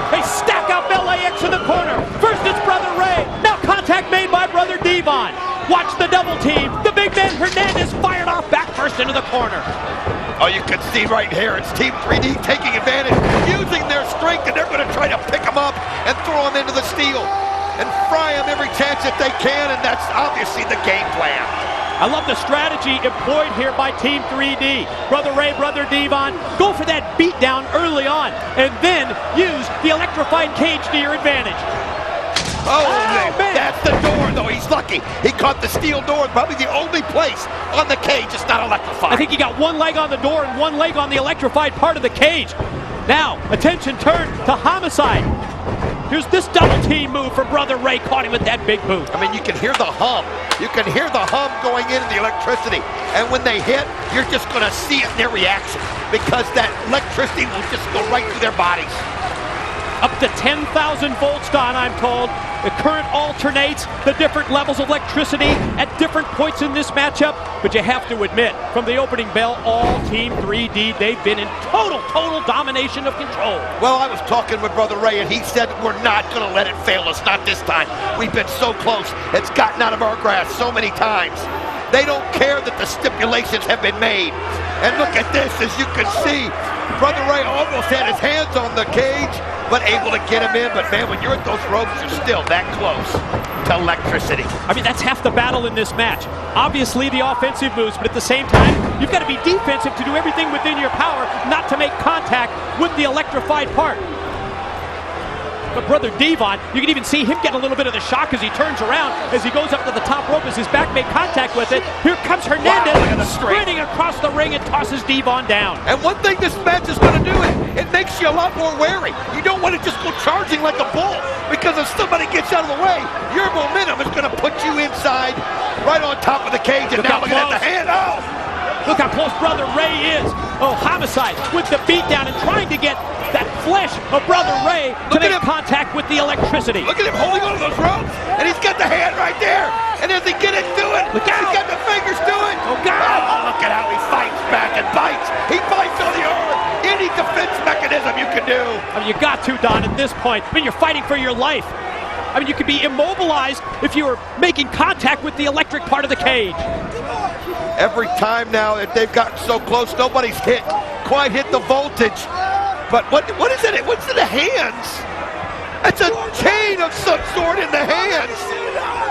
They stack up LAX in the corner. First it's Brother Ray. Now contact made by Brother Devon. Watch the double team. The big man Hernandez fired off back first into the corner. Oh, you can see right here, it's Team 3D taking advantage, using their strength, and they're going to try to pick him up and throw him into the steel and fry him every chance that they can, and that's obviously the game plan. I love the strategy employed here by Team 3D. Brother Ray, Brother Devon, go for that beatdown early on, and then use the electrified cage to your advantage. Oh, man. That's the door, though. He's lucky. He caught the steel door, probably the only place on the cage it's not electrified. I think he got one leg on the door and one leg on the electrified part of the cage. Now, attention turned to Homicide. Here's this double team move from Brother Ray, caught him with that big boot. I mean, you can hear the hum. You can hear the hum going into the electricity. And when they hit, you're just going to see it in their reaction because that electricity will just go right through their bodies. Up to 10,000 volts, Don, I'm told. The current alternates the different levels of electricity at different points in this matchup. But you have to admit, from the opening bell, all Team 3D, they've been in total domination of control. Well, I was talking with Brother Ray, and he said we're not going to let it fail us, not this time. We've been so close. It's gotten out of our grasp so many times. They don't care that the stipulations have been made. And look at this, as you can see, Brother Ray almost had his hands on the cage, but able to get him in. But man, when you're at those ropes, you're still that close to electricity. I mean, that's half the battle in this match. Obviously the offensive moves, but at the same time, you've got to be defensive to do everything within your power not to make contact with the electrified part. But Brother Devon, you can even see him get a little bit of the shock as he turns around, as he goes up to the top rope as his back made contact with it. Here comes Hernandez, Wow, look at the straight. sprinting across the ring and tosses Devon down. And one thing this match is going to do is it makes you a lot more wary. You don't want to just go charging like a bull, because if somebody gets out of the way, your momentum is going to put you inside, right on top of the cage. And Look now how look at the close. hand. Oh! Look how close Brother Ray is. Oh, Homicide with the beatdown and trying to get that flesh of Brother Ray to Look at make him. contact with the electricity. Look at him holding on to those ropes, and he's got the hand right there. And as he get into it, Look out. he's got the fingers to it. Oh, God. Oh, look at how he fights back and bites. He bites on the arm. Any defense mechanism you can do. I mean, you got to, Don, at this point. I mean, you're fighting for your life. I mean, you could be immobilized if you were making contact with the electric part of the cage. Every time now that they've gotten so close, nobody's quite hit the voltage. But what is it? What's in the hands? That's a chain of some sort in the hands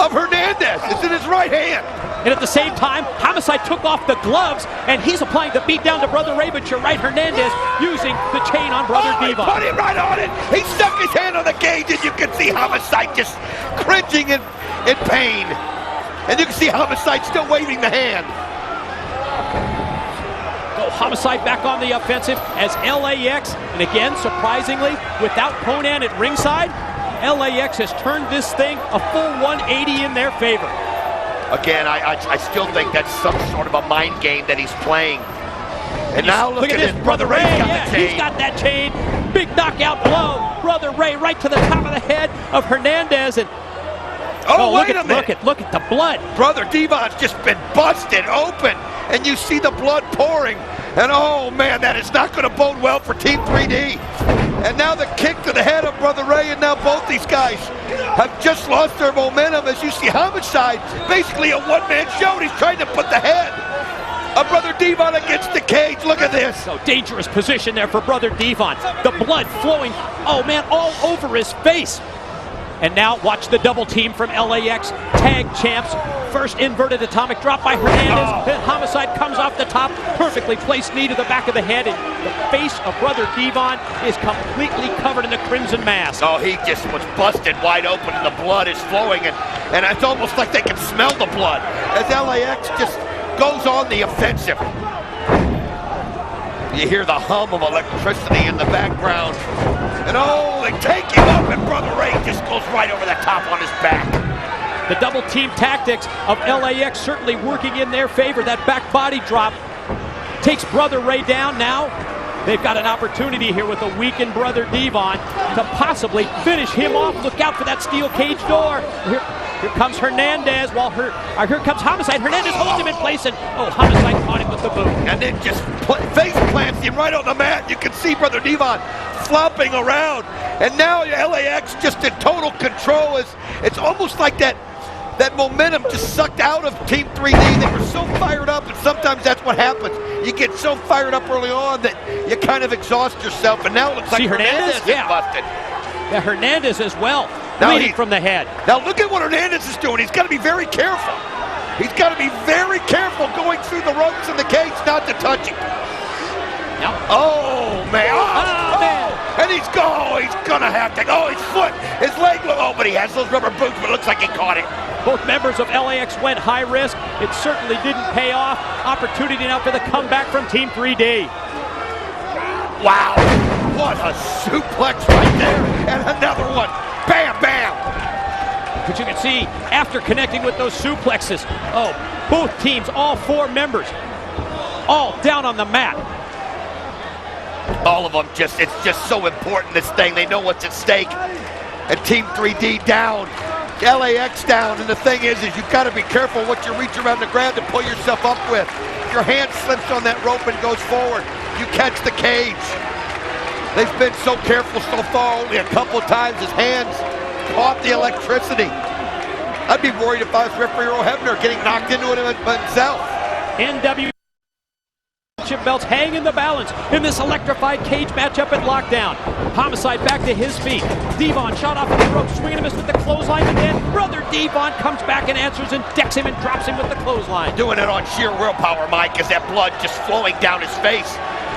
of Hernandez. It's in his right hand. And at the same time, Homicide took off the gloves, and he's applying the beat down to Brother Ray, but you're right, Hernandez using the chain on Brother He Devon. put him right on it. He stuck his hand on the cage, and you can see Homicide just cringing in pain. And you can see Homicide still waving the hand. Oh, Homicide back on the offensive as LAX, and again, surprisingly, without Konnan at ringside, LAX has turned this thing a full 180 in their favor. Again, I still think that's some sort of a mind game that he's playing. And now look at this, Brother Ray's got yeah, the chain. he's got that chain. Big knockout blow. Brother Ray right to the top of the head of Hernandez, and Wait a minute. Look at the blood. Brother Devon's just been busted open, and you see the blood pouring. And oh man, that is not going to bode well for Team 3D. And now the kick to the head of Brother Ray, and now both these guys have just lost their momentum. As you see Homicide, basically a one-man show. He's trying to put the head of Brother Devon against the cage. Look at this. So dangerous position there for Brother Devon. The blood flowing, oh man, all over his face. And now watch the double team from LAX, tag champs. First inverted atomic drop by Hernandez. Then Homicide comes off the top, perfectly placed knee to the back of the head, and the face of Brother Devon is completely covered in the crimson mask. Oh, he just was busted wide open, and the blood is flowing, and it's almost like they can smell the blood as LAX just goes on the offensive. You hear the hum of electricity in the background. And oh, they take him up, and Brother Ray just goes right over the top on his back. The double team tactics of LAX certainly working in their favor. That back body drop takes Brother Ray down. Now they've got an opportunity here with a weakened Brother Devon to possibly finish him off. Look out for that steel cage door. Here comes Hernandez. Here comes Homicide. Hernandez holds him in place, and Homicide caught him with the boot. And then just face plants him right on the mat. You can see Brother Devon flopping around. And now LAX just in total control. It's almost like that momentum just sucked out of Team 3D. They were so fired up, and sometimes that's what happens. You get so fired up early on that you kind of exhaust yourself, and now it looks like Hernandez is busted. Yeah, Hernandez as well, Now bleeding from the head. Now look at what Hernandez is doing. He's got to be very careful. He's got to be very careful going through the ropes in the cage not to touch him. Now, oh, man. Oh, man. And he's gonna have to go. His foot, his leg, but he has those rubber boots, but it looks like he caught it. Both members of LAX went high risk. It certainly didn't pay off. Opportunity now for the comeback from Team 3D. Wow, what a suplex right there. And another one. Bam, bam. But you can see, after connecting with those suplexes, both teams, all four members, all down on the mat. All of them it's just so important, this thing. They know what's at stake. And Team 3D down, LAX down. And the thing is you've got to be careful what you reach around the ground to pull yourself up with. If your hand slips on that rope and goes forward, you catch the cage. They've been so careful so far. Only a couple of times his hands caught the electricity. I'd be worried if I was referee Earl Hebner getting knocked into it himself. NW belts hang in the balance in this electrified cage matchup at Lockdown. Homicide back to his feet. Devon shot off of the rope, swinging a miss with the clothesline, and then Brother Devon comes back and answers and decks him and drops him with the clothesline. Doing it on sheer willpower, Mike, as that blood just flowing down his face.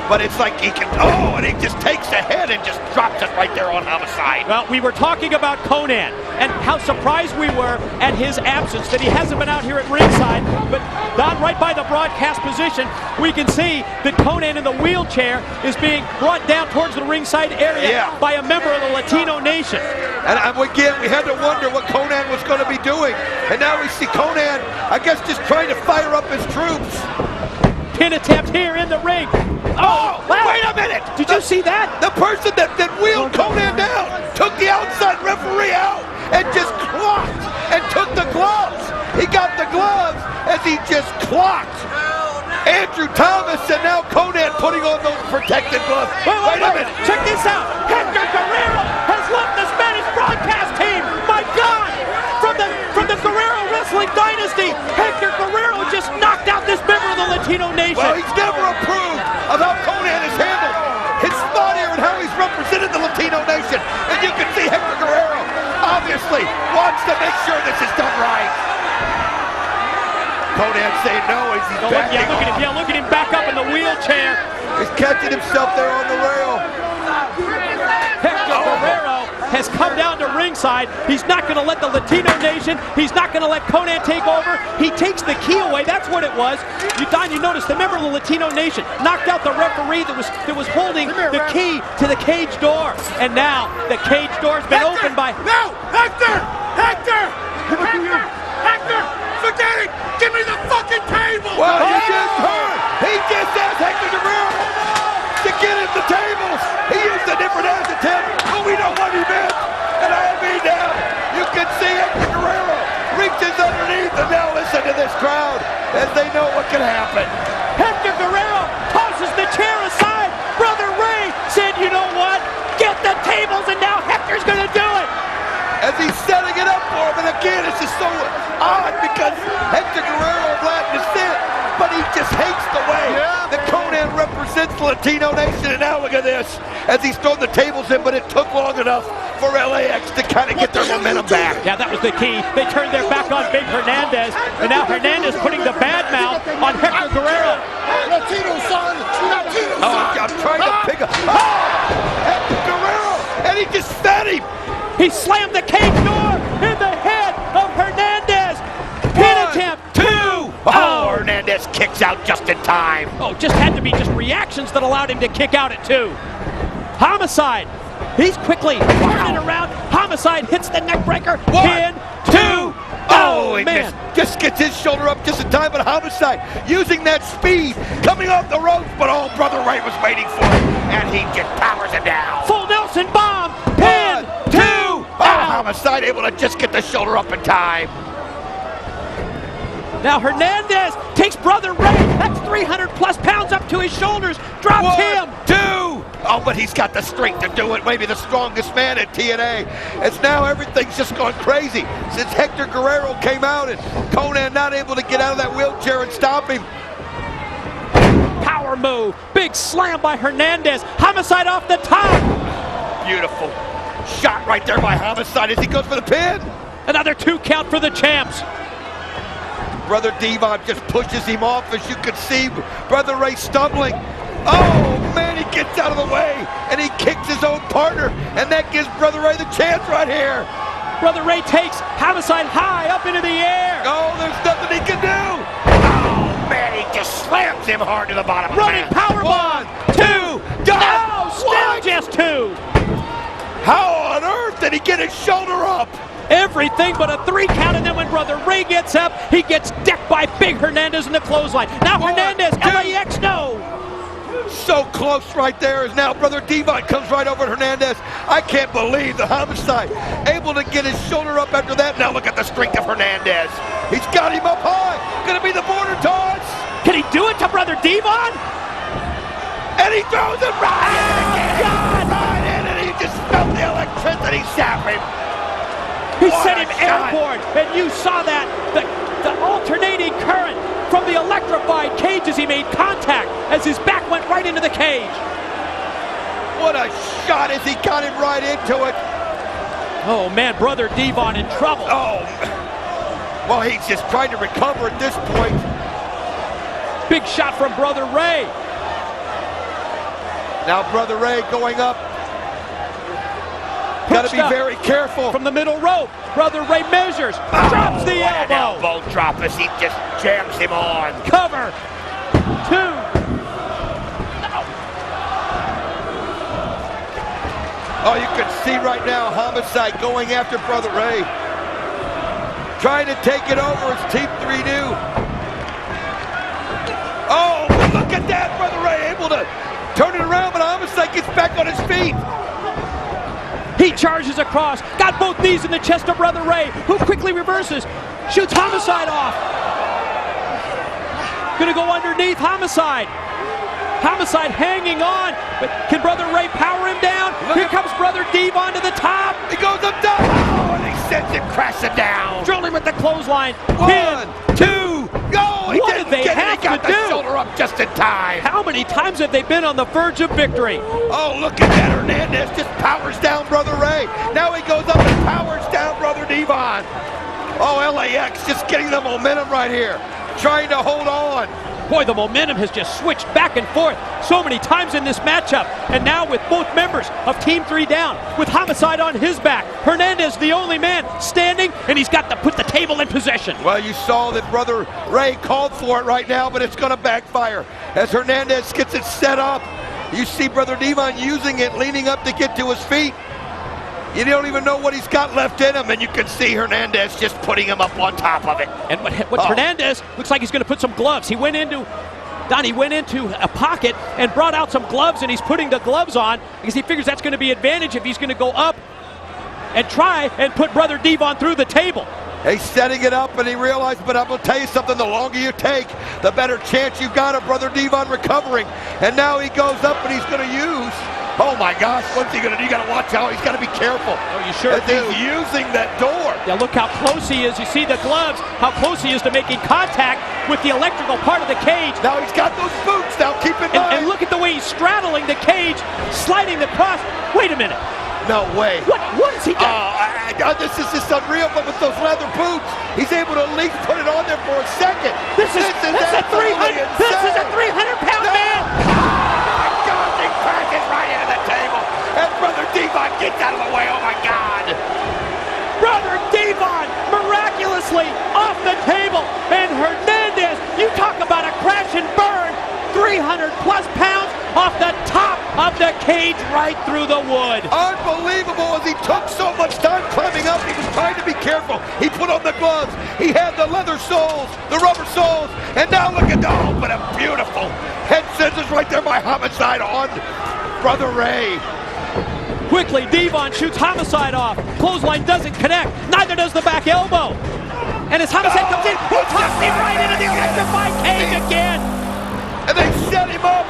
but it's like he can, and he just takes the head and just drops it right there on Homicide. Well, we were talking about Konnan and how surprised we were at his absence, that he hasn't been out here at ringside, but Don, right by the broadcast position, we can see that Konnan in the wheelchair is being brought down towards the ringside area by a member of the Latino Nation. And again, we had to wonder what Konnan was going to be doing. And now we see Konnan, I guess, just trying to fire up his troops. Pin attempt here in the ring. Oh, wait a minute! Did you see that? The person that wheeled Konnan down took the outside referee out and just clocked and took the gloves. He got the gloves as he just clocked Andrew Thomas, and now Konnan putting on those protected gloves. Wait a minute. Check this out. Hector Guerrero has left the Spanish broadcast team. My God! From the Guerrero Wrestling Dynasty, Hector Guerrero just knocked out this member of the Latino Nation. Well, he's never approved of how Konnan has handled his spot here and how he's represented the Latino Nation. And you can see Hector Guerrero obviously wants to make sure this is done right. Konnan saying no as he's backing off. Look at him back up in the wheelchair. He's catching himself there on the rail. Hector Guerrero has come down to ringside. He's not going to let the Latino Nation, he's not going to let Konnan take over. He takes the key away. That's what it was. You noticed the member of the Latino Nation knocked out the referee that was holding the key to the cage door. And now the cage door's been opened by... No! Hector! Forget it! Give me the fucking table! Well, you just heard! He just asked Hector Guerrero to get him the tables! He used a different adjective, but we know what he meant! And I mean now, you can see Hector Guerrero reaches underneath, and now listen to this crowd as they know what can happen. Hector Guerrero tosses the chair aside. Brother Ray said, you know what? Get the tables, and now Hector's going to do it! As he's setting it up for him, and again, it's just so odd because Hector Guerrero Latin is fit, but he just hates the way that Konnan represents the Latino Nation. And now look at this, as he's thrown the tables in, but it took long enough for LAX to kind of get their momentum back. Yeah, that was the key. They turned their back on Big Hernandez, and now Hernandez putting the bad mouth on Hector Guerrero. Latino son! Latino son! I'm trying to pick up. Hector Guerrero, and he just fed him. He slammed the cage door in the head of Hernandez. Pin attempt. 2. Oh, Hernandez kicks out just in time. Oh, just had to be just reactions that allowed him to kick out at 2. Homicide. He's quickly turning around. Homicide hits the neck breaker. 1, Pin. 2. Oh, he man. just gets his shoulder up just in time, but Homicide using that speed, coming off the ropes, but Brother Ray was waiting for it, and he just powers him down. Full Nelson bomb. Pin. 2. Homicide able to just get the shoulder up in time. Now Hernandez takes Brother Ray. That's 300 plus pounds up to his shoulders. Drops 1, him. 2. Oh, but he's got the strength to do it. Maybe the strongest man at TNA. It's now everything's just gone crazy since Hector Guerrero came out and Konnan not able to get out of that wheelchair and stop him. Power move. Big slam by Hernandez. Homicide off the top. Beautiful shot right there by Homicide as he goes for the pin. Another 2 count for the champs. Brother Devon just pushes him off, as you can see. Brother Ray stumbling. Oh, man, he gets out of the way, and he kicks his own partner, and that gives Brother Ray the chance right here. Brother Ray takes Homicide high up into the air. Oh, there's nothing he can do. Oh, man, he just slams him hard to the bottom. Running powerbomb. 1, 2, no, still just 2. How on earth did he get his shoulder up? Everything but a 3 count, and then when Brother Ray gets up, he gets decked by Big Hernandez in the clothesline. Now 1, Hernandez, 2. LAX, no. So close right there as now Brother Devon comes right over Hernandez. I can't believe the Homicide able to get his shoulder up after that. Now look at the strength of Hernandez. He's got him up high. Gonna be the border toss. Can he do it to Brother Devon? And he throws it right in again. Right in, and he just felt the electricity zap him. He sent him airborne, and you saw that, the alternating current from the electrified cage as he made contact, as his back went right into the cage. What a shot as he got him right into it. Oh man, Brother Devon in trouble. Oh, well, he's just trying to recover at this point. Big shot from Brother Ray. Now Brother Ray going up. Got to be very careful. From the middle rope, Brother Ray measures, drops the What an elbow. elbow drop as he just jams him on. Cover. 2. Oh, you can see right now Homicide going after Brother Ray. Trying to take it over as Team 3 do. Oh, look at that. Brother Ray able to turn it around, but Homicide gets back on his feet. He charges across, got both knees in the chest of Brother Ray, who quickly reverses, shoots Homicide off. Gonna go underneath Homicide. Homicide hanging on, but can Brother Ray power him down? Here comes Brother Devon to the top. He goes up top. Oh, and he sends it crashing down. Drilled him with the clothesline. 1, 2, go. He What didn't did they get it. have He got to the do? shoulder up just in time. How many times have they been on the verge of victory? Oh, look at that. Hernandez just powers down Brother Ray. Now he goes up and powers down Brother Devon. Oh, LAX just getting the momentum right here. Trying to hold on. Boy, the momentum has just switched back and forth so many times in this matchup. And now with both members of Team 3 down, with Homicide on his back, Hernandez the only man standing, and he's got to put the table in possession. Well, you saw that Brother Ray called for it right now, but it's going to backfire. As Hernandez gets it set up, you see Brother Devon using it, leaning up to get to his feet. You don't even know what he's got left in him, and you can see Hernandez just putting him up on top of it. And what Hernandez looks like he's going to put some gloves. He went into a pocket and brought out some gloves, and he's putting the gloves on because he figures that's going to be advantage if he's going to go up and try and put Brother Devon through the table. He's setting it up, and he realized, but I'm going to tell you something, the longer you take, the better chance you've got of Brother Devon recovering. And now he goes up, and he's going to use, oh my gosh, what's he going to do? You got to watch out. He's got to be careful. Oh, you sure do. He's using that door. Yeah, look how close he is. You see the gloves, how close he is to making contact with the electrical part of the cage. Now he's got those boots. Now keep in mind. And look at the way he's straddling the cage, sliding the cross. Wait a minute. No way. What is he doing? This is just unreal, but with those leather boots, he's able to at least put it on there for a second. This is a 300-pound man. Oh my God, he crashes right into the table. And Brother Devon gets out of the way. Oh my God. Brother Devon miraculously off the table. And Hernandez, you talk about a crash and burn. 300-plus pounds off the top of the cage right through the wood. Unbelievable as he took so much time climbing up. He was trying to be careful. He put on the gloves. He had the leather soles, the rubber soles. And now look at but a beautiful head scissors right there by Homicide on Brother Ray. Quickly, Devon shoots Homicide off. Clothesline doesn't connect. Neither does the back elbow. And as Homicide comes in, he tosses him right into the electrified cage again. And they set him up.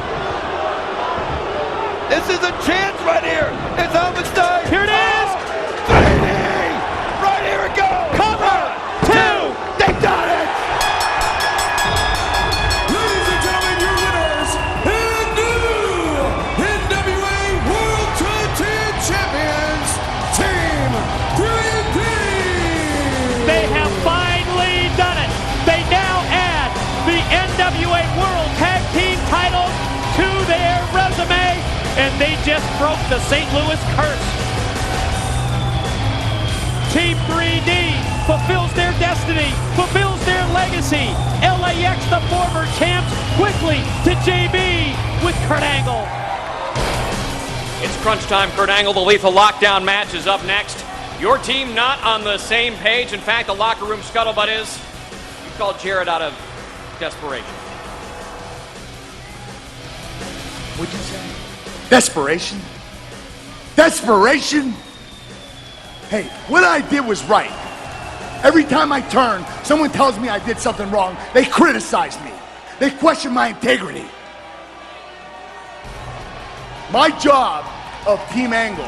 This is a chance right here. It's Homicide. Here it is. 3D. Right here it goes. Cover. 2. They done it. Ladies and gentlemen, your winners and new NWA World Tag Team Champions, Team 3D. They have finally done it. They now add the NWA World Tag Team titles to their resume, and they just broke the St. Louis curse. Team 3D fulfills their destiny, fulfills their legacy. LAX, the former champs, quickly to JB with Kurt Angle. It's crunch time. Kurt Angle, the Lethal Lockdown match is up next. Your team not on the same page. In fact, the locker room scuttlebutt is you called Jarrett out of desperation. What'd you say? Desperation? Desperation? Hey, what I did was right. Every time I turn, someone tells me I did something wrong. They criticize me. They question my integrity. My job of Team Angle,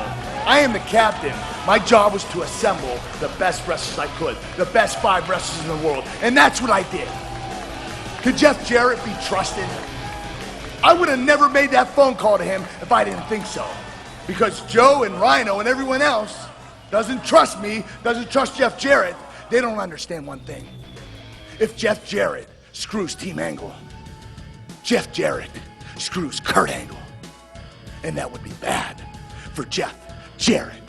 I am the captain. My job was to assemble the best wrestlers I could, the best 5 wrestlers in the world, and that's what I did. Could Jeff Jarrett be trusted? I would have never made that phone call to him if I didn't think so. Because Joe and Rhino and everyone else doesn't trust me, doesn't trust Jeff Jarrett. They don't understand one thing. If Jeff Jarrett screws Team Angle, Jeff Jarrett screws Kurt Angle. And that would be bad for Jeff Jarrett.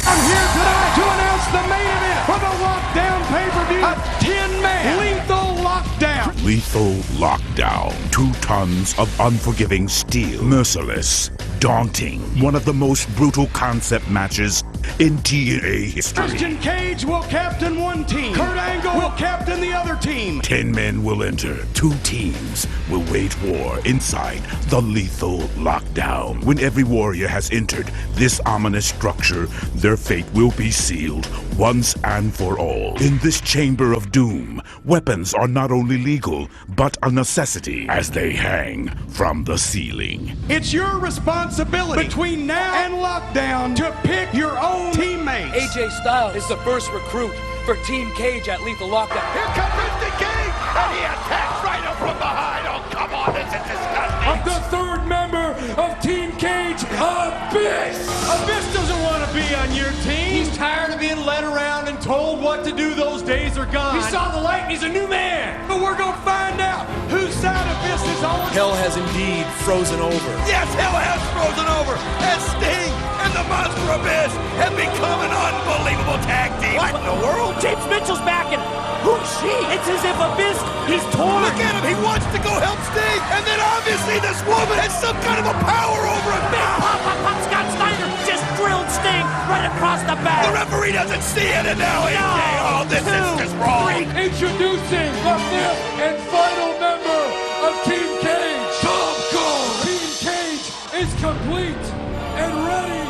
I'm here tonight to announce the main event for the Lockdown pay-per-view. A 10-man lethal lockdown. Lethal Lockdown. 2 tons of unforgiving steel. Merciless. Daunting. One of the most brutal concept matches in TNA history. Christian Cage will captain one team. Kurt Angle will captain the other team. 10 men will enter. 2 teams will wage war inside the Lethal Lockdown. When every warrior has entered this ominous structure, their fate will be sealed once and for all. In this chamber of doom, weapons are not only legal, but a necessity as they hang from the ceiling. It's your responsibility between now and lockdown to pick your own teammates. AJ Styles is the first recruit for Team Cage at Lethal Lockdown. Here comes Christian Cage, and he attacks right up from behind. Oh, come on, this is disgusting. Of the third member of Team Cage, Abyss. Abyss doesn't want to be on your team. He's tired of being led around and told what to do. Those days are gone. He saw the light and he's a new man. But we're going to find out whose side Abyss is on. Hell has indeed frozen over. Yes, hell has frozen over, and Sting and the Monster Abyss have become an unbelievable tag team. What in the world? James Mitchell's back and who's she? It's as if Abyss, he's torn. Look at him, he wants to go help Sting, and then obviously this woman has some kind of a power over him. Big pop, Scott Steiner just drilled Sting right across the back. The referee doesn't see it, and now AJ, oh, this is just wrong. Introducing the 5th and final member of Team Cage, Tom Cole. Team Cage is complete and ready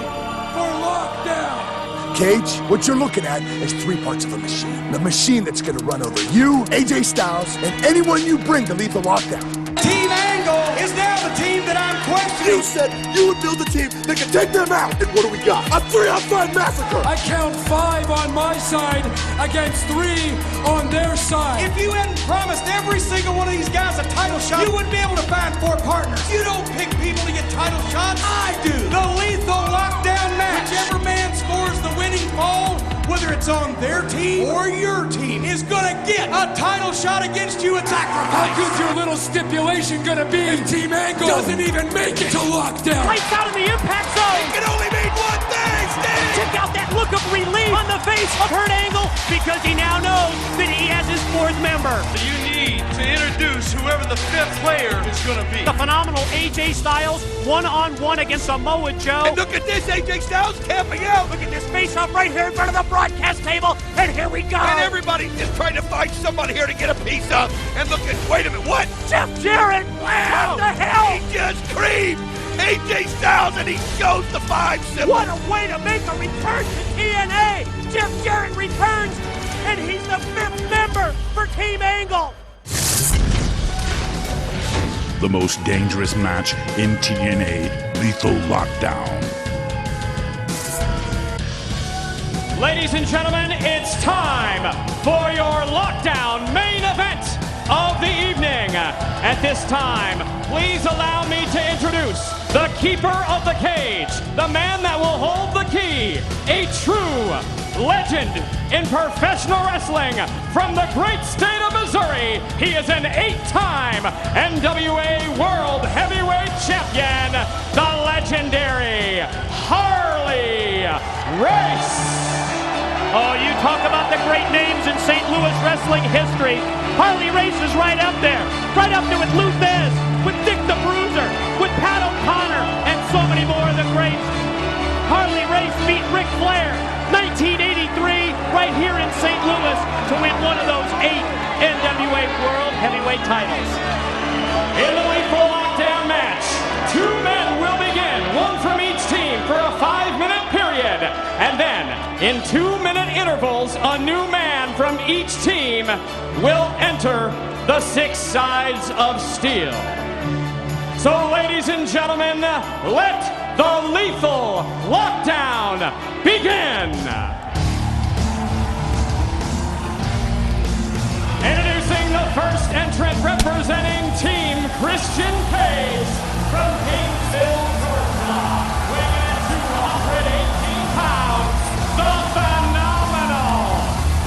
for lockdown. Cage, what you're looking at is 3 parts of a machine. The machine that's gonna run over you, AJ Styles, and anyone you bring to Lethal Lockdown. Team Angle is now the team that I'm questioning. You said you would build a team that can take them out. And what do we got? A 3-on-5 massacre. I count 5 on my side against 3 on their side. If you hadn't promised every single one of these guys a title shot, you wouldn't be able to find 4 partners. You don't pick people to get title shots. I do. The Lethal Lockdown match. Whichever man scores the winning fall, whether it's on their team or your team, is gonna get a title shot against you at Sacrifice. How good's your little stipulation gonna be if Team Angle doesn't even make it to lockdown? Lights out in the impact zone. It can only mean one thing, Sting. Check out that look of relief on the face of Kurt Angle because he now knows that he has his 4th member. So you need to introduce whoever the 5th player is going to be. The phenomenal AJ Styles one-on-one against Samoa Joe. And look at this, AJ Styles camping out. Look at this face-off right here in front of the broadcast table, and here we go. And everybody's just trying to find somebody here to get a piece of. And look at, wait a minute, what? Jeff Jarrett! Wow! What the hell? He just creamed AJ Styles, and he shows the 5 symbol. What a way to make a return to TNA! Jeff Jarrett returns, and he's the 5th member for Team Angle. The most dangerous match in TNA, Lethal Lockdown. Ladies and gentlemen, it's time for your Lockdown main event of the evening. At this time, please allow me to introduce the keeper of the cage, the man that will hold the key, a true legend in professional wrestling from the great state of Missouri. He is an 8-time NWA World Heavyweight Champion, the legendary Harley Race. Oh, you talk about the great names in St. Louis wrestling history. Harley Race is right up there with Lou Thesz, with Dick the Bruiser, with Pat O'Connor, and so many more of the greats. Harley Race beat Ric Flair, 1983, right here in St. Louis to win one of those 8 NWA World Heavyweight titles. In the Lethal Lockdown match, 2 men will begin, one from each team for a 5-minute period, and then in 2-minute intervals, a new man from each team will enter the 6 sides of steel. So, ladies and gentlemen, let the Lethal Lockdown begin. Introducing the first entrant representing Team Christian Cage from Gainesville, Georgia, weighing at 218 pounds, the phenomenal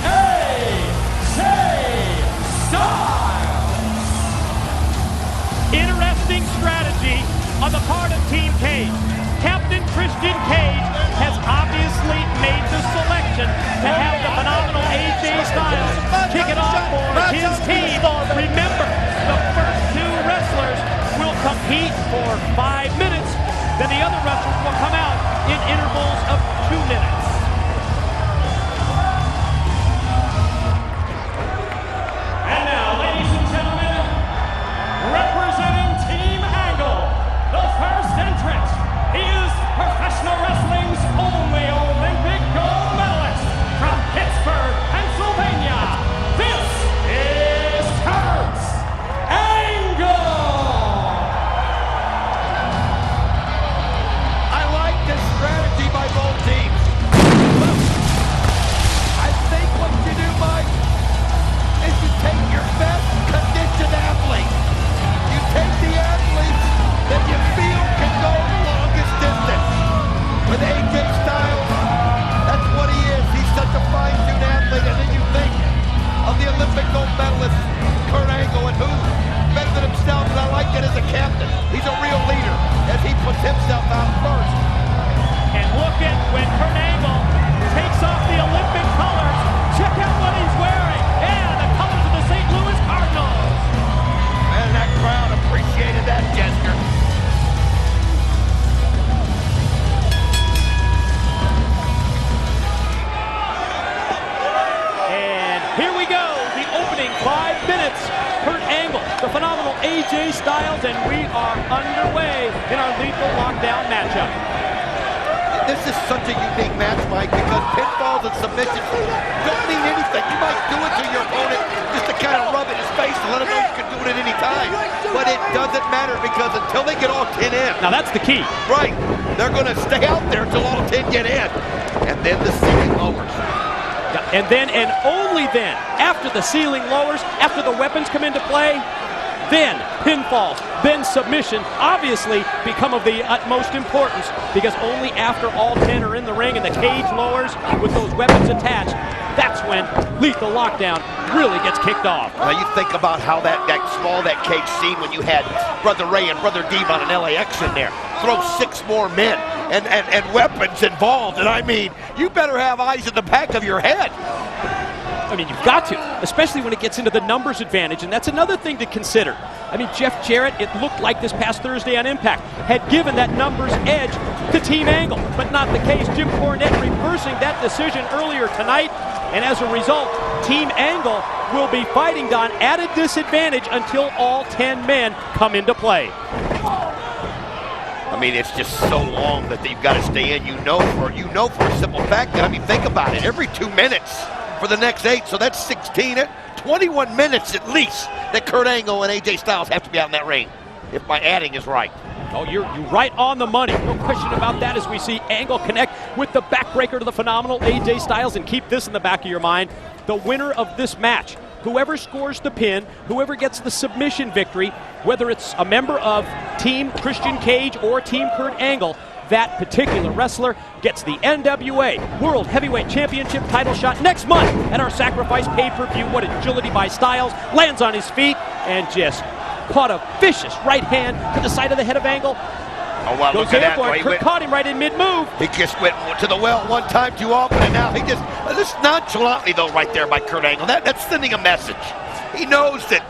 AJ Styles. Cage has obviously made the selection to have the phenomenal AJ Styles kick it off for his team. Remember, the first two wrestlers will compete for 5 minutes. Then the other wrestlers will come out in intervals of 2 minutes. And now, ladies and gentlemen, representing Team Angle, the first entrant, he is professional wrestling's only Olympic gold medalist from Pittsburgh, Pennsylvania. This is Kurt Angle. I like this strategy by both teams. I think what you do, Mike, is you take your best conditioned athlete. You take the athletes that you feel can go the longest distance. With AJ Styles, that's what he is. He's such a fine-tuned athlete. And then you think of the Olympic gold medalist, Kurt Angle, and who better than himself, and I like it as a captain. He's a real leader as he puts himself out first. And look at when Kurt Angle takes off the Olympic colors. Check out what he's wearing. Yeah, the colors of the St. Louis Cardinals. And that crowd appreciated that gesture. And here we go, the opening 5 minutes. Kurt Angle, the phenomenal AJ Styles, and we are underway in our lethal lockdown matchup. This is such a unique match, Mike, because pinfalls and submissions don't mean anything. You might do it to your opponent just to kind of rub it in his face and let him know you can do it at any time. But it doesn't matter because until they get all 10 in. Now that's the key. Right. They're going to stay out there until all 10 get in. And then the ceiling lowers. And then, and only then, after the ceiling lowers, after the weapons come into play, then pinfalls, then submission obviously become of the utmost importance, because only after all 10 are in the ring and the cage lowers with those weapons attached, that's when lethal lockdown really gets kicked off. Now you think about how that small that cage scene when you had Brother Ray and Brother Devon and LAX in there. Throw 6 more men and weapons involved, and I mean, you better have eyes in the back of your head. I mean, you've got to, especially when it gets into the numbers advantage, and that's another thing to consider. I mean, Jeff Jarrett, it looked like this past Thursday on Impact, had given that numbers edge to Team Angle, but not the case. Jim Cornette reversing that decision earlier tonight, and as a result, Team Angle will be fighting Don at a disadvantage until all 10 men come into play. I mean, it's just so long that you've got to stay in. You know for a simple fact that, I mean, think about it, every 2 minutes for the next 8, so that's 16, 21 minutes at least that Kurt Angle and AJ Styles have to be out in that ring, if my adding is right. Oh, you're right on the money. No question about that, as we see Angle connect with the backbreaker to the phenomenal AJ Styles. And keep this in the back of your mind. The winner of this match, whoever scores the pin, whoever gets the submission victory, whether it's a member of Team Christian Cage or Team Kurt Angle, that particular wrestler gets the NWA World Heavyweight Championship title shot next month at our Sacrifice pay-per-view. What agility by Styles, lands on his feet and just caught a vicious right hand to the side of the head of Angle. Oh, wow, goes look at that. airborne. Kurt caught him right in mid-move. He just went to the well one time too often, and now he just nonchalantly, though, right there by Kurt Angle. That's sending a message. He knows that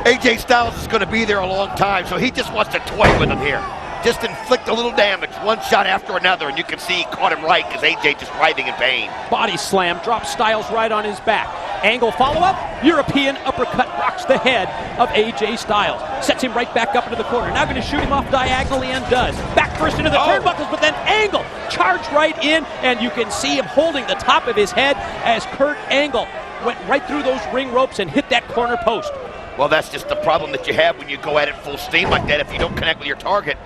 AJ Styles is going to be there a long time, so he just wants to toy with him here. Just inflict a little damage, one shot after another, and you can see he caught him right because AJ just writhing in pain. Body slam, drops Styles right on his back. Angle follow-up, European uppercut rocks the head of AJ Styles. Sets him right back up into the corner. Now going to shoot him off diagonally and does. Back first into the turnbuckles, but then Angle charged right in, and you can see him holding the top of his head as Kurt Angle went right through those ring ropes and hit that corner post. Well, that's just the problem that you have when you go at it full steam like that. If you don't connect with your target,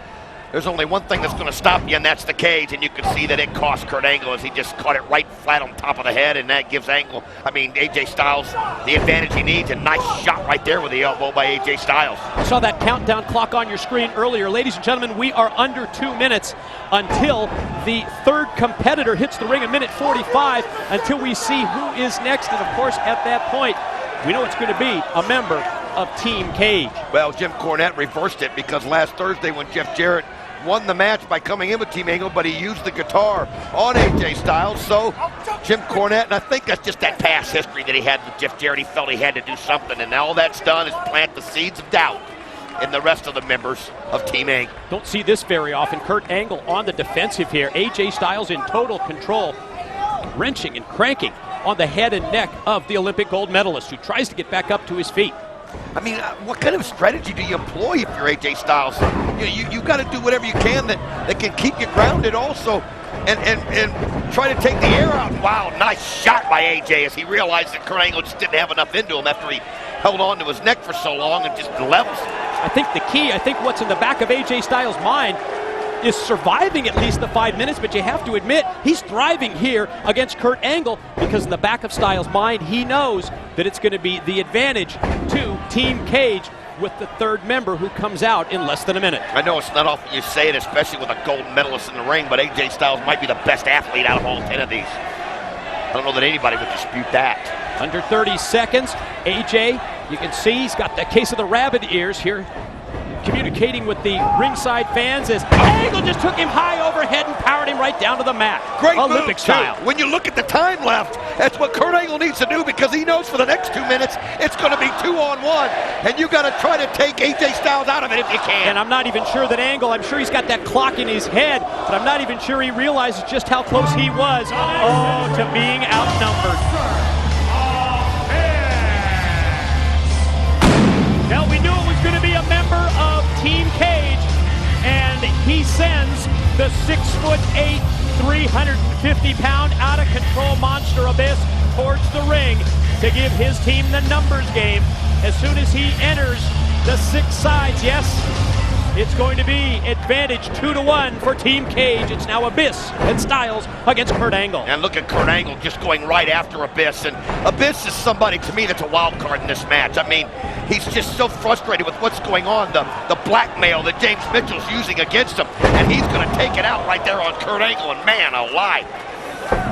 there's only one thing that's going to stop you, and that's the cage. And you can see that it cost Kurt Angle as he just caught it right flat on top of the head, and that gives AJ Styles the advantage he needs. A nice shot right there with the elbow by AJ Styles. I saw that countdown clock on your screen earlier. Ladies and gentlemen, we are under 2 minutes until the third competitor hits the ring, 1:45, until we see who is next. And of course, at that point, we know it's going to be a member of Team Cage. Well, Jim Cornette reversed it because last Thursday when Jeff Jarrett won the match by coming in with Team Angle, but he used the guitar on AJ Styles. So Jim Cornette, and I think that's just that past history that he had with Jeff Jarrett. He felt he had to do something, and all that's done is plant the seeds of doubt in the rest of the members of Team Angle. Don't see this very often. Kurt Angle on the defensive here. AJ Styles in total control, wrenching and cranking on the head and neck of the Olympic gold medalist, who tries to get back up to his feet. I mean, what kind of strategy do you employ if you're AJ Styles? You've got to do whatever you can that can keep you grounded also, and try to take the air out. Wow, nice shot by AJ as he realized that Kurt Angle just didn't have enough into him after he held on to his neck for so long and just levels. I think the key, what's in the back of AJ Styles' mind is surviving at least the 5 minutes, but you have to admit he's thriving here against Kurt Angle, because in the back of Styles' mind he knows that it's going to be the advantage to Team Cage with the third member who comes out in less than a minute. I know it's not often you say it, especially with a gold medalist in the ring, but AJ Styles might be the best athlete out of all 10 of these. I don't know that anybody would dispute that. Under 30 seconds, AJ, you can see he's got the case of the rabbit ears here, communicating with the ringside fans as Angle just took him high overhead and powered him right down to the mat. Great Olympic move, style. Too. When you look at the time left, that's what Kurt Angle needs to do, because he knows for the next 2 minutes it's going to be 2-on-1, and you got to try to take AJ Styles out of it if you can. And I'm not even sure that Angle, I'm sure he's got that clock in his head, but I'm not even sure he realizes just how close he was to being outnumbered. Well, we knew it was going to be a member of Team Cage, and he sends the 6'8", 350-pound out-of-control monster Abyss towards the ring to give his team the numbers game. As soon as he enters the 6 sides, yes, it's going to be advantage 2-1 for Team Cage. It's now Abyss and Styles against Kurt Angle. And look at Kurt Angle just going right after Abyss. And Abyss is somebody, to me, that's a wild card in this match. I mean, he's just so frustrated with what's going on, the blackmail that James Mitchell's using against him. And he's going to take it out right there on Kurt Angle. And man alive.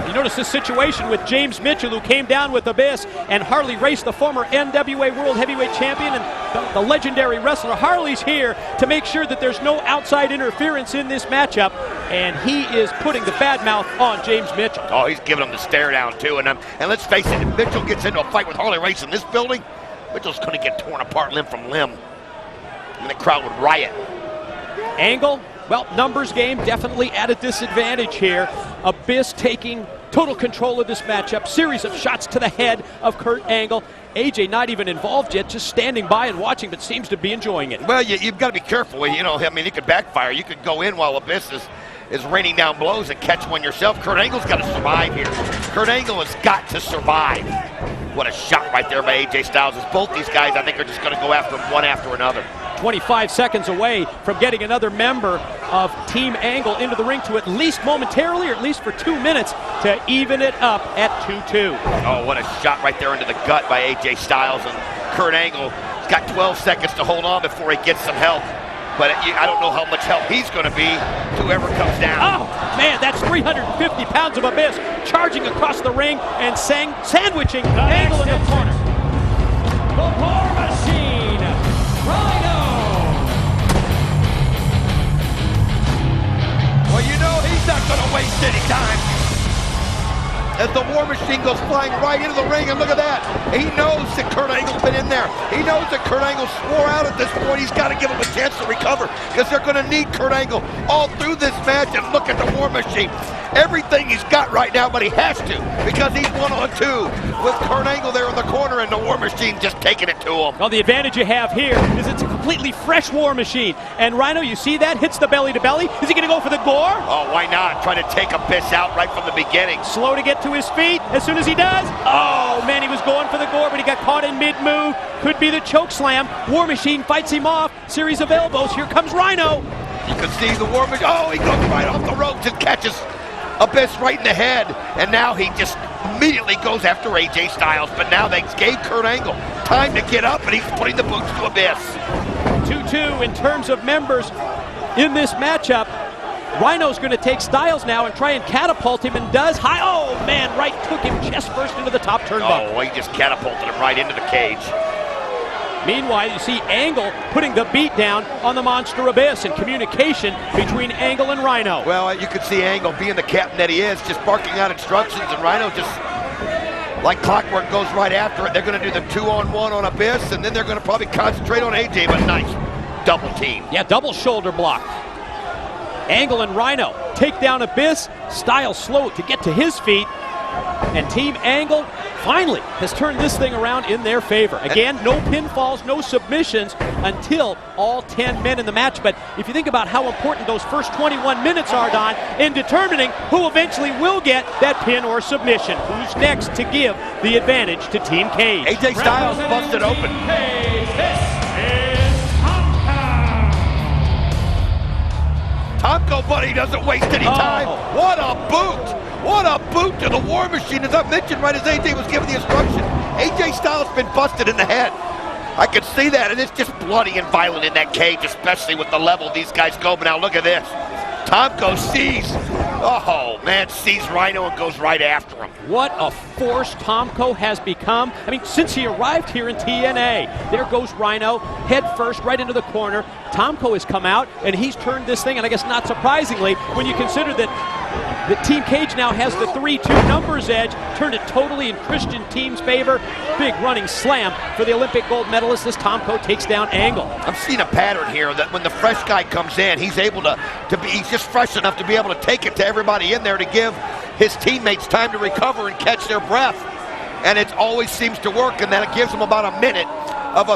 You notice this situation with James Mitchell, who came down with Abyss, and Harley Race, the former NWA World Heavyweight Champion, and the legendary wrestler. Harley's here to make sure that there's no outside interference in this matchup, and he is putting the bad mouth on James Mitchell. Oh, he's giving him the stare down, too. And let's face it, if Mitchell gets into a fight with Harley Race in this building, Mitchell's going to get torn apart limb from limb, and the crowd would riot. Angle, well, numbers game definitely at a disadvantage here. Abyss taking total control of this matchup. Series of shots to the head of Kurt Angle. AJ not even involved yet, just standing by and watching, but seems to be enjoying it. Well, you've got to be careful. You know, I mean, it could backfire. You could go in while Abyss is raining down blows and catch one yourself. Kurt Angle's got to survive here. Kurt Angle has got to survive. What a shot right there by AJ Styles. As both these guys, I think, are just going to go after him one after another. 25 seconds away from getting another member of Team Angle into the ring to at least momentarily, or at least for 2 minutes, to even it up at 2-2. Oh, what a shot right there into the gut by AJ Styles. And Kurt Angle's got 12 seconds to hold on before he gets some help. But I don't know how much help he's going to be to whoever comes down. Oh, man, that's 350 pounds of Abyss charging across the ring and sandwiching Angle in the corner. The War Machine, Rhino. Well, you know he's not going to waste any time. As the War Machine goes flying right into the ring, and look at that. He knows that Kurt Angle's been in there. He knows that Kurt Angle swore out at this point. He's got to give him a chance to recover, because they're going to need Kurt Angle all through this match. And look at the War Machine. Everything he's got right now, but he has to, because he's 1-on-2 with Kurt Angle there in the corner, and the War Machine just taking it to him. Well, the advantage you have here is it's a completely fresh War Machine. And Rhino, you see that? Hits the belly to belly. Is he going to go for the gore? Oh, why not? Trying to take Abyss out right from the beginning. Slow to get to his feet. As soon as he does, oh man, he was going for the gore, but he got caught in mid-move. Could be the choke slam. War Machine fights him off. Series of elbows. Here comes Rhino. You can see the War Machine. Oh, he goes right off the ropes and catches Abyss right in the head. And now he just immediately goes after AJ Styles. But now they gave Kurt Angle time to get up, and he's putting the boots to Abyss. 2-2 in terms of members in this matchup. Rhino's going to take Styles now and try and catapult him, and does. Oh, man, right took him chest first into the top turnbuckle. Oh, he just catapulted him right into the cage. Meanwhile, you see Angle putting the beat down on the Monster Abyss, and communication between Angle and Rhino. Well, you can see Angle, being the captain that he is, just barking out instructions, and Rhino just, like clockwork, goes right after it. They're going to do the 2-on-1 on Abyss, and then they're going to probably concentrate on AJ, but nice double team. Yeah, double shoulder block. Angle and Rhino take down Abyss. Styles slow to get to his feet, and Team Angle finally has turned this thing around in their favor. Again, no pinfalls, no submissions until all 10 men in the match. But if you think about how important those first 21 minutes are, Don, in determining who eventually will get that pin or submission, who's next to give the advantage to Team Cage. AJ Styles busted open. Tomko, buddy, doesn't waste any time. What a boot! What a boot to the War Machine, as I mentioned right as AJ was giving the instruction. AJ Styles been busted in the head. I can see that, and it's just bloody and violent in that cage, especially with the level these guys go. But now look at this. Tomko sees, sees Rhino and goes right after him. What a force Tomko has become. I mean, since he arrived here in TNA, there goes Rhino, head first, right into the corner. Tomko has come out, and he's turned this thing, and I guess not surprisingly, when you consider that Team Cage now has the 3-2 numbers edge, turned it totally in Christian team's favor. Big running slam for the Olympic gold medalist as Tomko takes down Angle. I'm seeing a pattern here that when the fresh guy comes in, he's able he's just fresh enough to be able to take it to everybody in there to give his teammates time to recover and catch their breath. And it always seems to work, and then it gives them about a minute of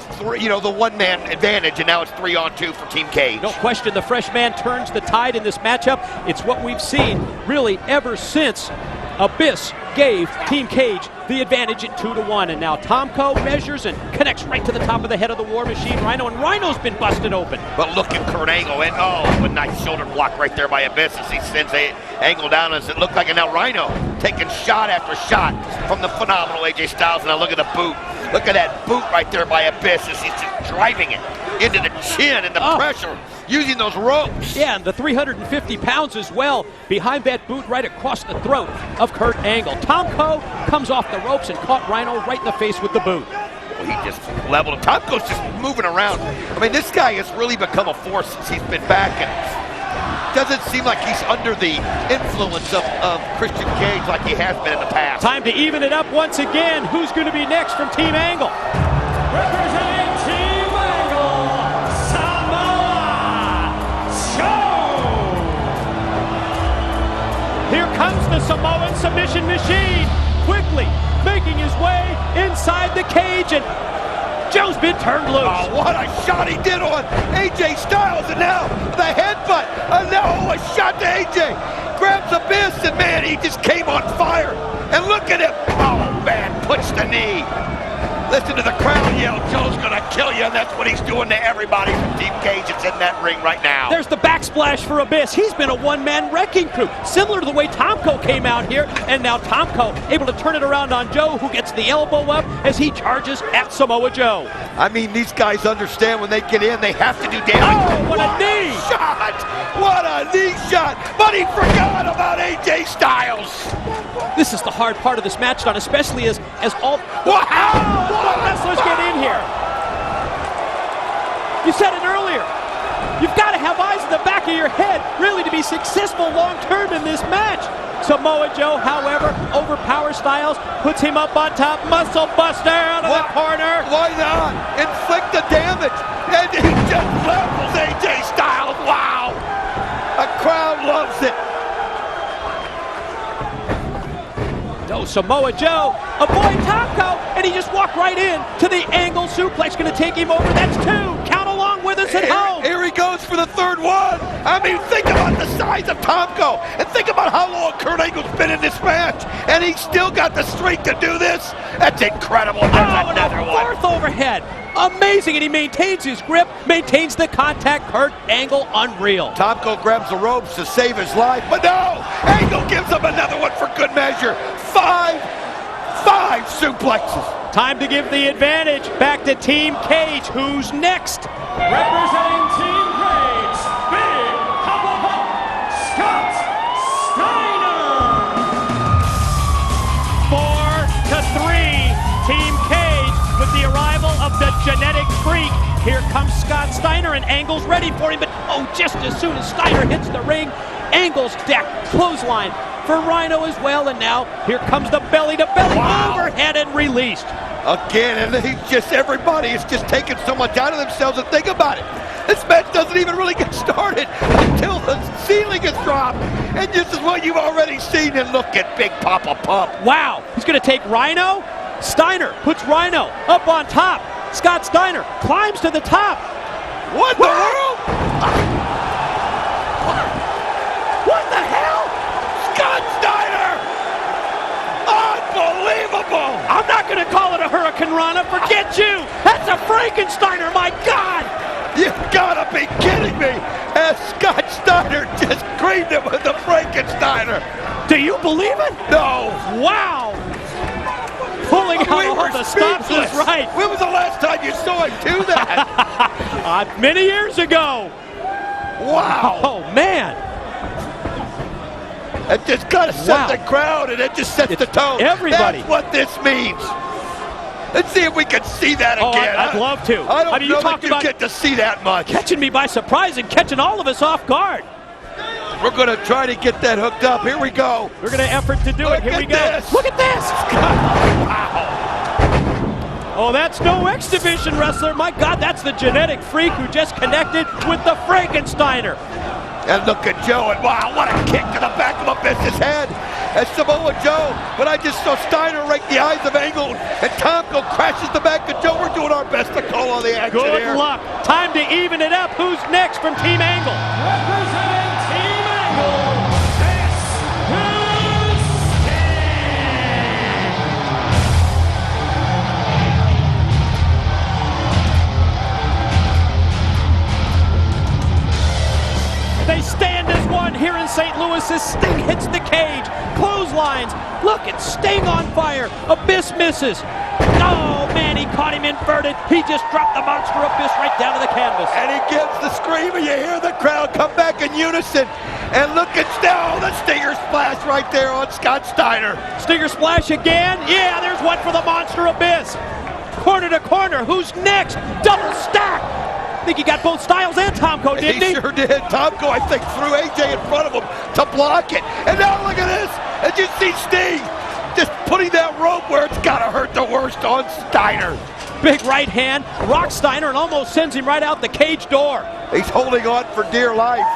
the one-man advantage, and now it's 3-on-2 for Team Cage. No question, the fresh man turns the tide in this matchup. It's what we've seen really ever since Abyss gave Team Cage the advantage at 2-1, and now Tomko measures and connects right to the top of the head of the War Machine, Rhino, and Rhino's been busted open. But look at Kurt Angle, and a nice shoulder block right there by Abyss as he sends Angle down, as it looked like, and now Rhino taking shot after shot from the phenomenal AJ Styles. And now look at the boot. Look at that boot right there by Abyss as he's just driving it into the chin and the pressure, using those ropes. Yeah, and the 350 pounds as well behind that boot right across the throat of Kurt Angle. Tomko comes off the ropes and caught Rhino right in the face with the boot. Well, he just leveled him. Tomko's just moving around. I mean, this guy has really become a force since he's been back, and doesn't seem like he's under the influence of Christian Cage like he has been in the past. Time to even it up once again. Who's going to be next from Team Angle? Representing Team Angle, Samoa Joe. Here comes the Samoan submission machine, quickly making his way inside the cage, and Joe's been turned loose. Oh, what a shot he did on AJ Styles, and now the headbutt, and now a shot to AJ. Grabs Abyss, and man, he just came on fire. And look at him. Oh man, puts the knee. Listen to the crowd yell, Joe's gonna kill you, and that's what he's doing to everybody from Team Cage that's in that ring right now. There's the backsplash for Abyss. He's been a one-man wrecking crew, similar to the way Tomko came out here, and now Tomko able to turn it around on Joe, who gets the elbow up as he charges at Samoa Joe. I mean, these guys understand when they get in, they have to do damage. Oh, what a knee! Shot! What a knee shot! But he forgot about AJ Styles. This is the hard part of this match, Don, especially as all wrestlers get in here. You said it earlier. You've got to have eyes in the back of your head, really, to be successful long-term in this match. Samoa Joe, however, overpowers Styles, puts him up on top, muscle buster out of the corner. Why not? Inflict the damage. And he just levels AJ Styles. Wow. A crowd loves it. No, Samoa Joe, avoid Tomko, and he just walked right in to the Angle suplex. Going to take him over. That's 2. Count along with us at home. Here he goes for the third one. I mean, think about the size of Tomko, and think about how long Kurt Angle's been in this match, and he's still got the strength to do this. That's incredible. There's another one. Fourth overhead. Amazing, and he maintains his grip, maintains the contact. Kurt Angle, unreal. Tomko grabs the ropes to save his life, but no! Angle gives him another one for good measure. Five suplexes. Time to give the advantage back to Team Cage. Who's next? Representing Team Cage, Big Papa Scott Steiner. 4-3, Team Cage with the arrival of the genetic Here comes Scott Steiner, and Angle's ready for him, but oh, just as soon as Steiner hits the ring, Angle's deck clothesline for Rhino as well, and now here comes the belly-to-belly overhead and released. Again, and everybody is just taking so much out of themselves, and think about it. This match doesn't even really get started until the ceiling is dropped. And this is what you've already seen. And look at Big Papa Pump. Wow, he's going to take Rhino. Steiner puts Rhino up on top. Scott Steiner climbs to the top. What in the world? What the hell? Scott Steiner! Unbelievable! I'm not going to call it a Hurricane Rana. Forget you. That's a Frankensteiner, my God. You gotta be kidding me! As Scott Steiner just creamed him with the Frankensteiner! Do you believe it? No! Wow! Pulling out all the stops is right. When was the last time you saw him do that? Many years ago. Wow! Oh, man! It just gotta set the crowd, and it just sets the tone. Everybody. That's what this means. Let's see if we can see that again. I'd love to. I don't mean, know you that you get to see that much. Catching me by surprise and catching all of us off guard. We're going to try to get that hooked up. Here we go. We're going to effort to do it. Here we go. This. Look at this. Wow. Oh, that's no exhibition wrestler. My God, that's the genetic freak who just connected with the Frankensteiner. And look at Joe, and wow, what a kick to the back of Abyss's head. And Samoa Joe, but I just saw Steiner rake the eyes of Angle, and Tomko crashes the back of Joe. We're doing our best to call on the action here. Good luck. Time to even it up. Who's next from Team Angle? Representing Team Angle, this is They stand as one here in St. Louis as Sting hits the cage. Clotheslines. Look, it's Sting on fire. Abyss misses. Oh, man, he caught him inverted. He just dropped the monster Abyss right down to the canvas. And he gives the scream, and you hear the crowd come back in unison. And look at the Stinger Splash right there on Scott Steiner. Stinger Splash again. Yeah, there's one for the monster Abyss. Corner to corner. Who's next? Double stack. I think he got both Styles and Tomko, didn't he? He sure did. Tomko, I think, threw AJ in front of him to block it. And now look at this. And you see Sting just putting that rope where it's got to hurt the worst on Steiner. Big right hand, rocks Steiner and almost sends him right out the cage door. He's holding on for dear life.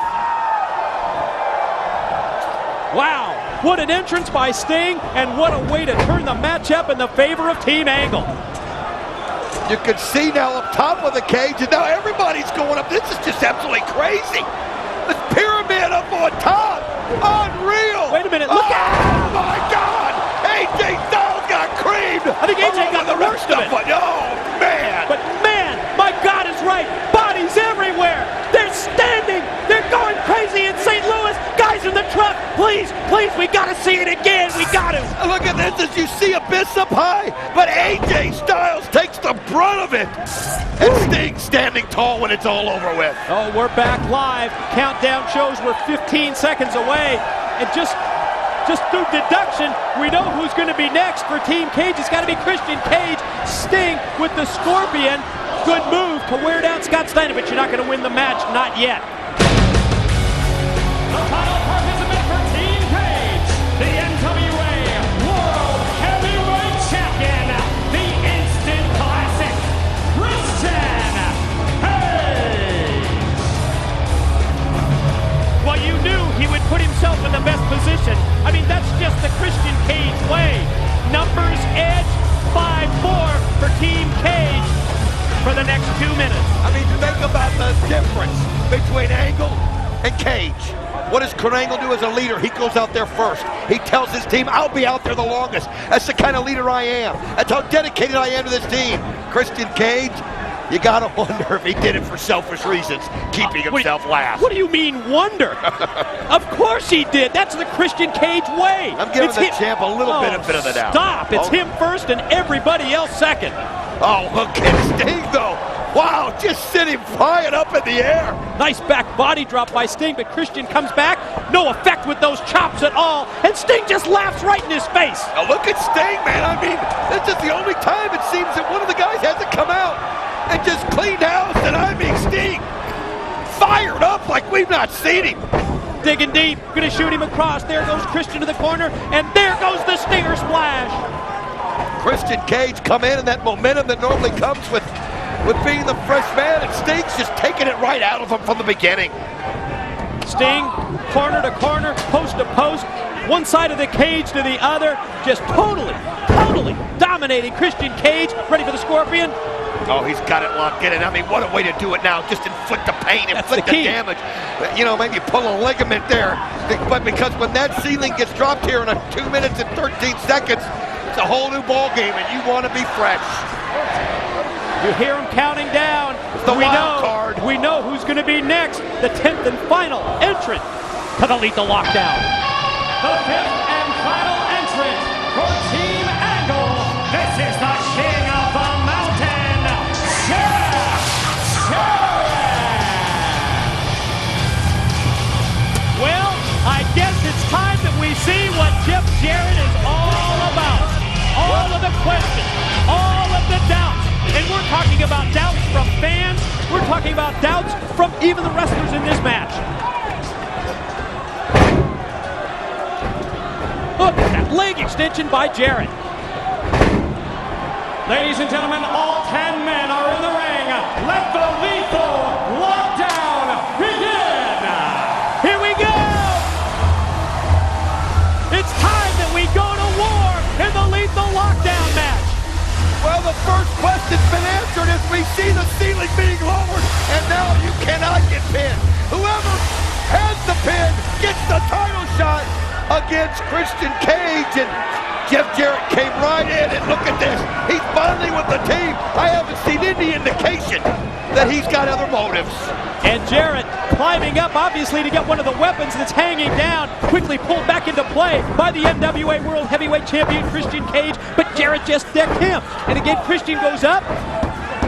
Wow, what an entrance by Sting, and what a way to turn the match up in the favor of Team Angle. You can see now up top of the cage, and now everybody's going up. This is just absolutely crazy. This pyramid up on top. Unreal. Wait a minute, look out. Oh, my God. AJ Styles got creamed. I think AJ got the worst of it. Oh, man. But, man, my God is right. Bodies everywhere. They're standing. They're going crazy in St. Louis. Guys in the truck, please, we got to see it again. We got to. Look at this as you see Abyss up high, but AJ Styles takes the brunt of it. And Sting standing tall when it's all over with. Oh, we're back live. Countdown shows we're 15 seconds away. And just through deduction, we know who's going to be next for Team Cage. It's got to be Christian Cage. Sting with the Scorpion. Good move to wear down Scott Steiner, but you're not going to win the match. Not yet. the final participant for Team Cage, the NWA World Heavyweight Champion, the Instant Classic, Christian Cage. Well, you knew he would put himself in the best position. I mean, that's just the Christian Cage way. Numbers edge, 5-4 for Team Cage for the next 2 minutes. I mean, think about the difference between Angle and Cage. What does Kurt Angle do as a leader? He goes out there first. He tells his team, I'll be out there the longest. That's the kind of leader I am. That's how dedicated I am to this team. Christian Cage, you gotta wonder if he did it for selfish reasons, keeping himself last. What do you mean, wonder? Of course he did. That's the Christian Cage way. I'm giving the champ a little benefit of the doubt. Stop. It's him first and everybody else second. Oh, look at Sting, though. Wow, just sitting flying up in the air. Nice back body drop by Sting, but Christian comes back. No effect with those chops at all. And Sting just laughs right in his face. Now look at Sting, man. I mean, this is the only time it seems that one of the guys hasn't come out. and just cleaned house. And I mean, Sting fired up like we've not seen him. Digging deep, gonna shoot him across. There goes Christian to the corner, and there goes the Stinger Splash. Christian Cage come in, and that momentum that normally comes with being the fresh man, and Sting's just taking it right out of him from the beginning. Sting, corner to corner, post to post, one side of the cage to the other, just totally dominating Christian Cage. Ready for the Scorpion? Oh, he's got it locked in, and I mean, what a way to do it now. Just inflict the pain, inflict the damage. You know, maybe pull a ligament there. But because when that ceiling gets dropped here in 2 minutes and 13 seconds, it's a whole new ball game, and you want to be fresh. You hear him counting down. The wild card. We know who's going to be next. The 10th and final entrant to the Lethal Lockdown. The 5th and final entrant for Team Angle. This is the King of the Mountain, Jeff Jarrett. Well, I guess it's time that we see what Jeff Jarrett is all about. All of the questions, all of the doubts. And we're talking about doubts from fans. We're talking about doubts from even the wrestlers in this match. Look at that leg extension by Jarrett. Ladies and gentlemen, all 10 men are in the ring. Let the Lethal Lockdown begin. Here we go. It's time that we go to war in the Lethal Lockdown match. Well, the first question's been answered as we see the ceiling being lowered, and now you cannot get pinned. Whoever has the pin gets the title shot against Christian Cage, and Jeff Jarrett came right in, and look at this. He's bonding with the team. I haven't seen any indication that he's got other motives. And Jarrett climbing up, obviously, to get one of the weapons that's hanging down. Quickly pulled back into play by the NWA World Heavyweight Champion Christian Cage, but Jarrett just decked him. And again, Christian goes up,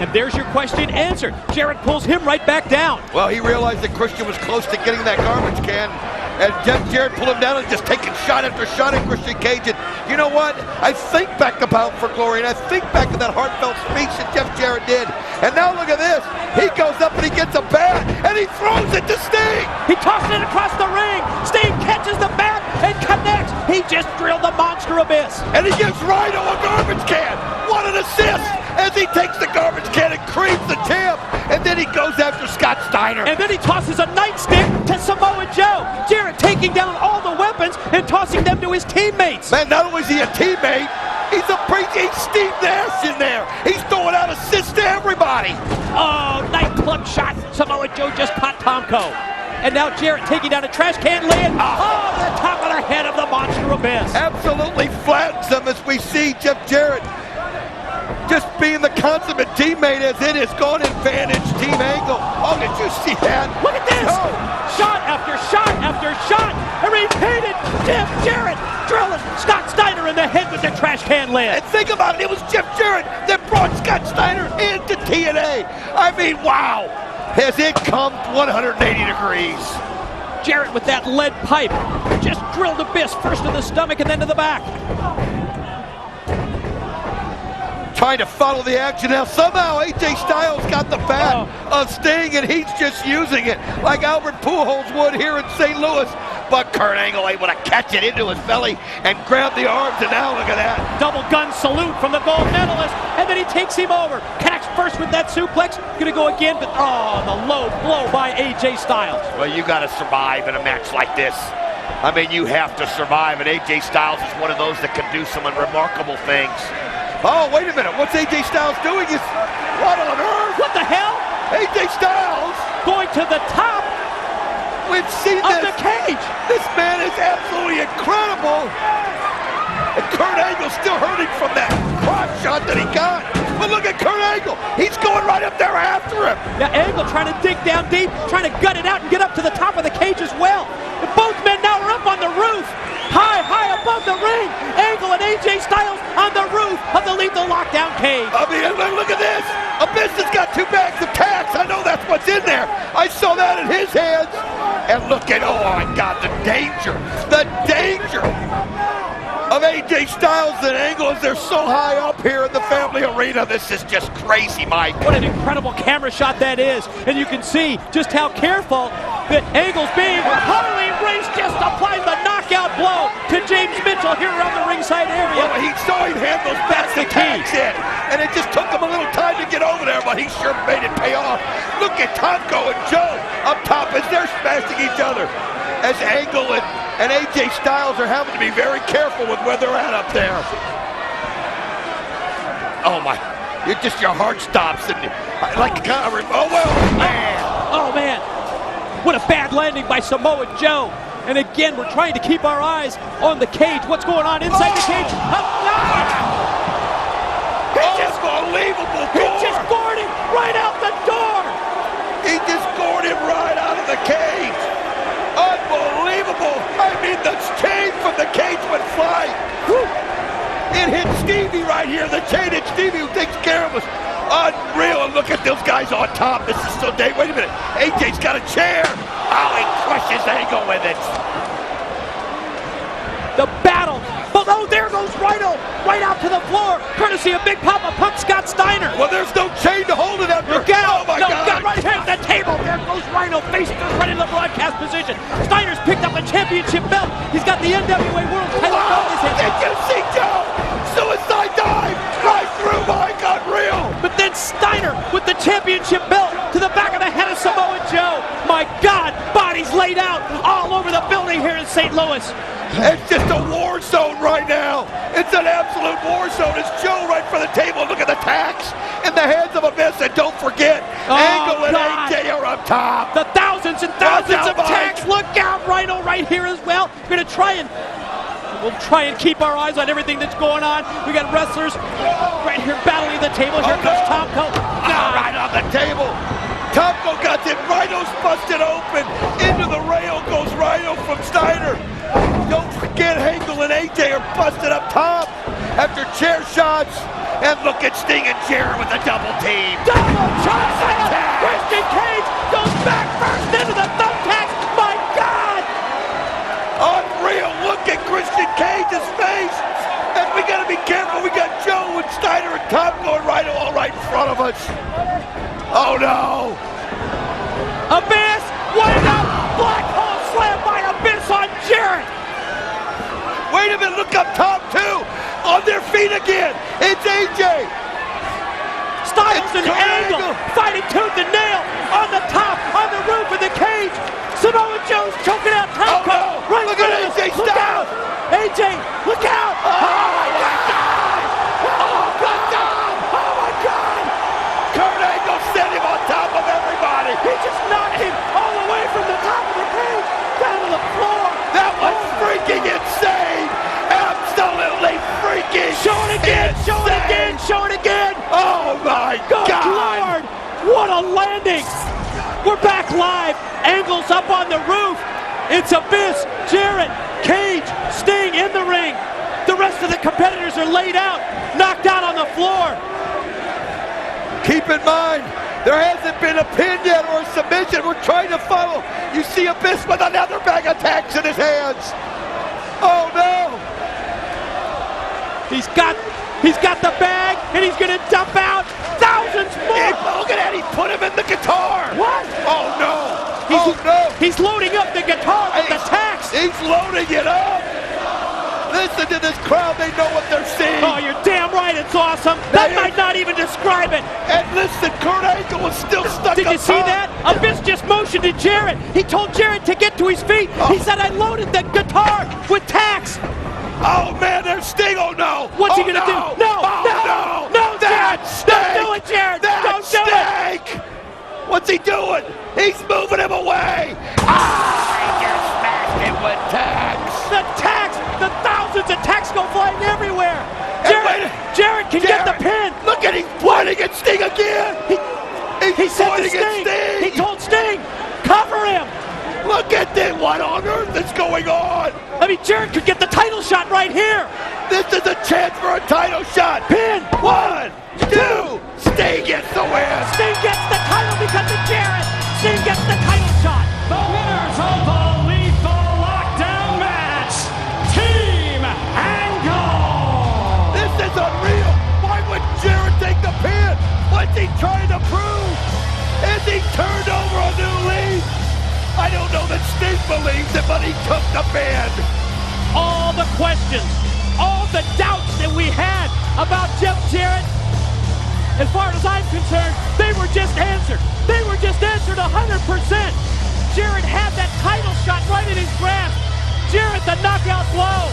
and there's your question answered. Jarrett pulls him right back down. Well, he realized that Christian was close to getting that garbage can, and Jeff Jarrett pulled him down and just taking shot after shot at Christian Cage. And you know what? I think back to Bound for Glory, and I think back to that heartfelt speech that Jeff Jarrett did. And now look at this. He goes up and he gets a bat, and he throws it to Sting. He tosses it across the ring. Sting catches the bat and connects. He just drilled the monster abyss. And he gives Rhino a garbage can. What an assist as he takes the garbage can and creams the tip. And then he goes after Scott Steiner. And then he tosses a nightstick to Samoa Joe. Jarrett taking down all the weapons and tossing them to his teammates. Man, not only is he a teammate, he's Steve Nash in there. He's throwing out assists to everybody. Oh, nightclub shot. Samoa Joe just caught Tomko. And now Jarrett taking down a trash can, laying on the top of the head of the monster abyss. Absolutely flattens him as we see Jeff Jarrett just being the consummate teammate as it has gone advantage Team Angle. Oh, did you see that? Look at this! Oh. Shot after shot after shot! A repeated Jeff Jarrett drilling Scott Steiner in the head with the trash can lid. And think about it, it was Jeff Jarrett that brought Scott Steiner into TNA. I mean, wow! Has it come 180 degrees? Jarrett with that lead pipe just drilled abyss first to the stomach and then to the back. Trying to follow the action. Now somehow AJ Styles got the bat of Sting, and he's just using it like Albert Pujols would here in St. Louis. But Kurt Angle able to catch it into his belly and grab the arms, and now look at that. Double gun salute from the gold medalist, and then he takes him over. Connects first with that suplex. Gonna go again, but the low blow by AJ Styles. Well, you gotta survive in a match like this. I mean, you have to survive, and AJ Styles is one of those that can do some remarkable things. Oh, wait a minute. What's AJ Styles doing? What on earth? What the hell? AJ Styles going to the top We've seen of the cage. This man is absolutely incredible. And Kurt Angle's still hurting from that crotch shot that he got. But look at Kurt Angle. He's going right up there after him. Now Angle trying to dig down deep, trying to gut it out and get up to the top of the cage as well. And both men now are up on the roof. High above the ring. Angle and AJ Styles on the roof of the Lethal Lockdown cage. I mean, look at this. Abyss has got 2 bags of tacks. I know that's what's in there. I saw that in his hands. And look at, oh my God, the danger of AJ Styles and Angle, as they're so high up here in the family arena. This is just crazy, Mike. What an incredible camera shot that is. And you can see just how careful that Angle's being. Harley Race just applies the knockout blow to James Mitchell here around the ringside area. Well, he saw him hand those back attacks in, and it just took him a little time to get over there, but he sure made it pay off. Look at Tomko and Joe up top as they're smashing each other, as Angle and AJ Styles are having to be very careful with where they're at up there. Oh my, your heart stops, and oh well, man. Oh man, what a bad landing by Samoa Joe. And again, we're trying to keep our eyes on the cage. What's going on inside the cage? It's unbelievable. He just gored him right out the door. He just gored him right out of the cage. Unbelievable. I mean, the chain from the cage went flying. Whew. It hit Stevie right here. The chain hit Stevie, who takes care of us. Unreal. And look at those guys on top. This is so Wait a minute. AJ's got a chair. Oh, he crushes Angle with it. The battle. Oh, there goes Rhino. Right out to the floor. Courtesy of Big Papa Punk Scott Steiner. Well, there's no chain to hold it up. Look out. Oh, my God. Right here at the table. There goes Rhino facing right into the broadcast position. Steiner's picked up a championship belt. He's got the NWA World title belt in his hand. Did you see Joe? Suicide dive right through Mike. Unreal. But then Steiner with the championship belt to the back of the head of Samoa Joe. My God, bodies laid out all over the building here in St. Louis. It's just a war zone right now. It's an absolute war zone. It's Joe right for the table. Look at the tacks in the hands of Abyss. And don't forget, Angle and AJ are up top. The thousands and thousands of tacks. Look out, Rhino right here as well. We're going to try and keep our eyes on everything that's going on. We got wrestlers right here battling the table. Here comes Tomko. Right on the table. Tomko got it. Rhino's busted open. Into the rail goes Rhino from Steiner. Don't forget, Angle and AJ are busted up top after chair shots. And look at Sting and Jarrett with a double team. Double shot! Christian Cage goes back first into the thumbtacks. My God! Unreal. Look at Christian Cage's face. And we got to be careful. We got Joe and Steiner and Tomko and Rhino all right in front of us. Oh no! Abyss! Wind up! Black hole slam by Abyss on Jarrett! Wait a minute, look up top too! On their feet again! It's AJ! Styles and Angle fighting tooth and nail on the top, on the roof of the cage! Samoa Joe's choking out Tomko! Oh no! Right look at AJ Styles! AJ, look out! Oh my God! Oh my God! Oh my God! Kurt Angle set him on top of everybody! He just knocked him all the way from the top of the cage down to the floor! That was freaking insane! Absolutely freaking Show it again! insane. Show it again! Show it again! Oh my Good God! Lord! What a landing! We're back live. Angle's up on the roof. It's Abyss, Jarrett, Cage, Sting in the ring. The rest of the competitors are laid out, knocked out on the floor. Keep in mind, there hasn't been a pin yet or a submission. We're trying to follow. You see Abyss with another bag of tacks in his hands. Oh no! He's got the bag, and he's going to dump out thousands more. Look at that! He put him in the guitar. What? Oh no! He's loading up the guitar with the tacks. He's loading it up. Listen to this crowd. They know what they're seeing. Oh, you're damn right. It's awesome. That might not even describe it. And listen, Kurt Angle was still stuck. Did you see that? Abyss just motioned to Jarrett. He told Jarrett to get to his feet. He said, I loaded the guitar with tacks. Oh man, there's Sting. Oh no! What's he gonna do? No! That's Jarrett! Don't do it, Jarrett! Don't do it! What's he doing? He's moving him away. He just smashed him with tacks. The tacks! The thousands of tacks go flying everywhere. Jarrett can get the pin. Look at him pointing at Sting again. He said to Sting. He told Sting, cover him. Look at this. What on earth is going on? I mean, Jarrett could get the title shot right here. This is a chance for a title shot. Pin. 1, 2. Sting gets the win. Sting gets the title because of Jarrett. Sting gets the title shot. The winners of the Lethal Lockdown match, Team Angle What's he trying to prove? Is he turned over a new leaf? I don't know that Sting believes it, but he took the band. All the questions, all the doubts that we had about Jeff Jarrett, as far as I'm concerned, they were just answered. They were just answered 100%. Jarrett had that title shot right in his grasp. Jarrett, the knockout blow.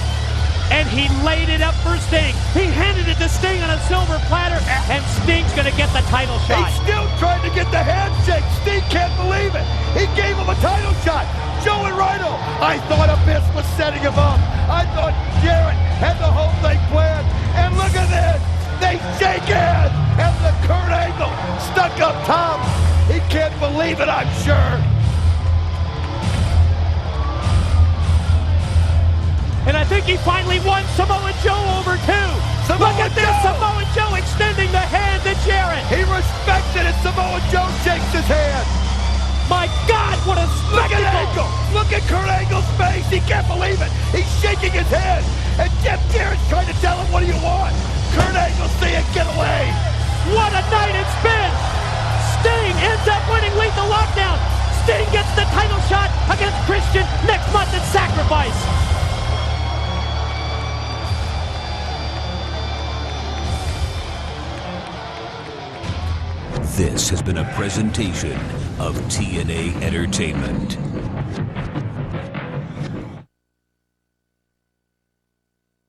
And he laid it up for Sting. He handed it to Sting on a silver platter, and Sting's gonna get the title shot. He's still trying to get the handshake. Sting can't believe it. He gave him a title shot. Joey Rhino, I thought Abyss was setting him up. I thought Jarrett had the whole thing planned. And look at this. They shake hands, and the Kurt Angle stuck up top. He can't believe it, I'm sure. And I think he finally won Samoa Joe over too. Look at this, Samoa Joe extending the hand to Jarrett. He respects it as Samoa Joe shakes his hand. My God, what a Look spectacle! at Angle. Look at Kurt Angle's face. He can't believe it. He's shaking his head. And Jeff Jarrett's trying to tell him, what do you want? Kurt Angle saying, get away. What a night it's been! Sting ends up winning Lethal Lockdown. Sting gets the title shot against Christian next month at Sacrifice. This has been a presentation of TNA Entertainment.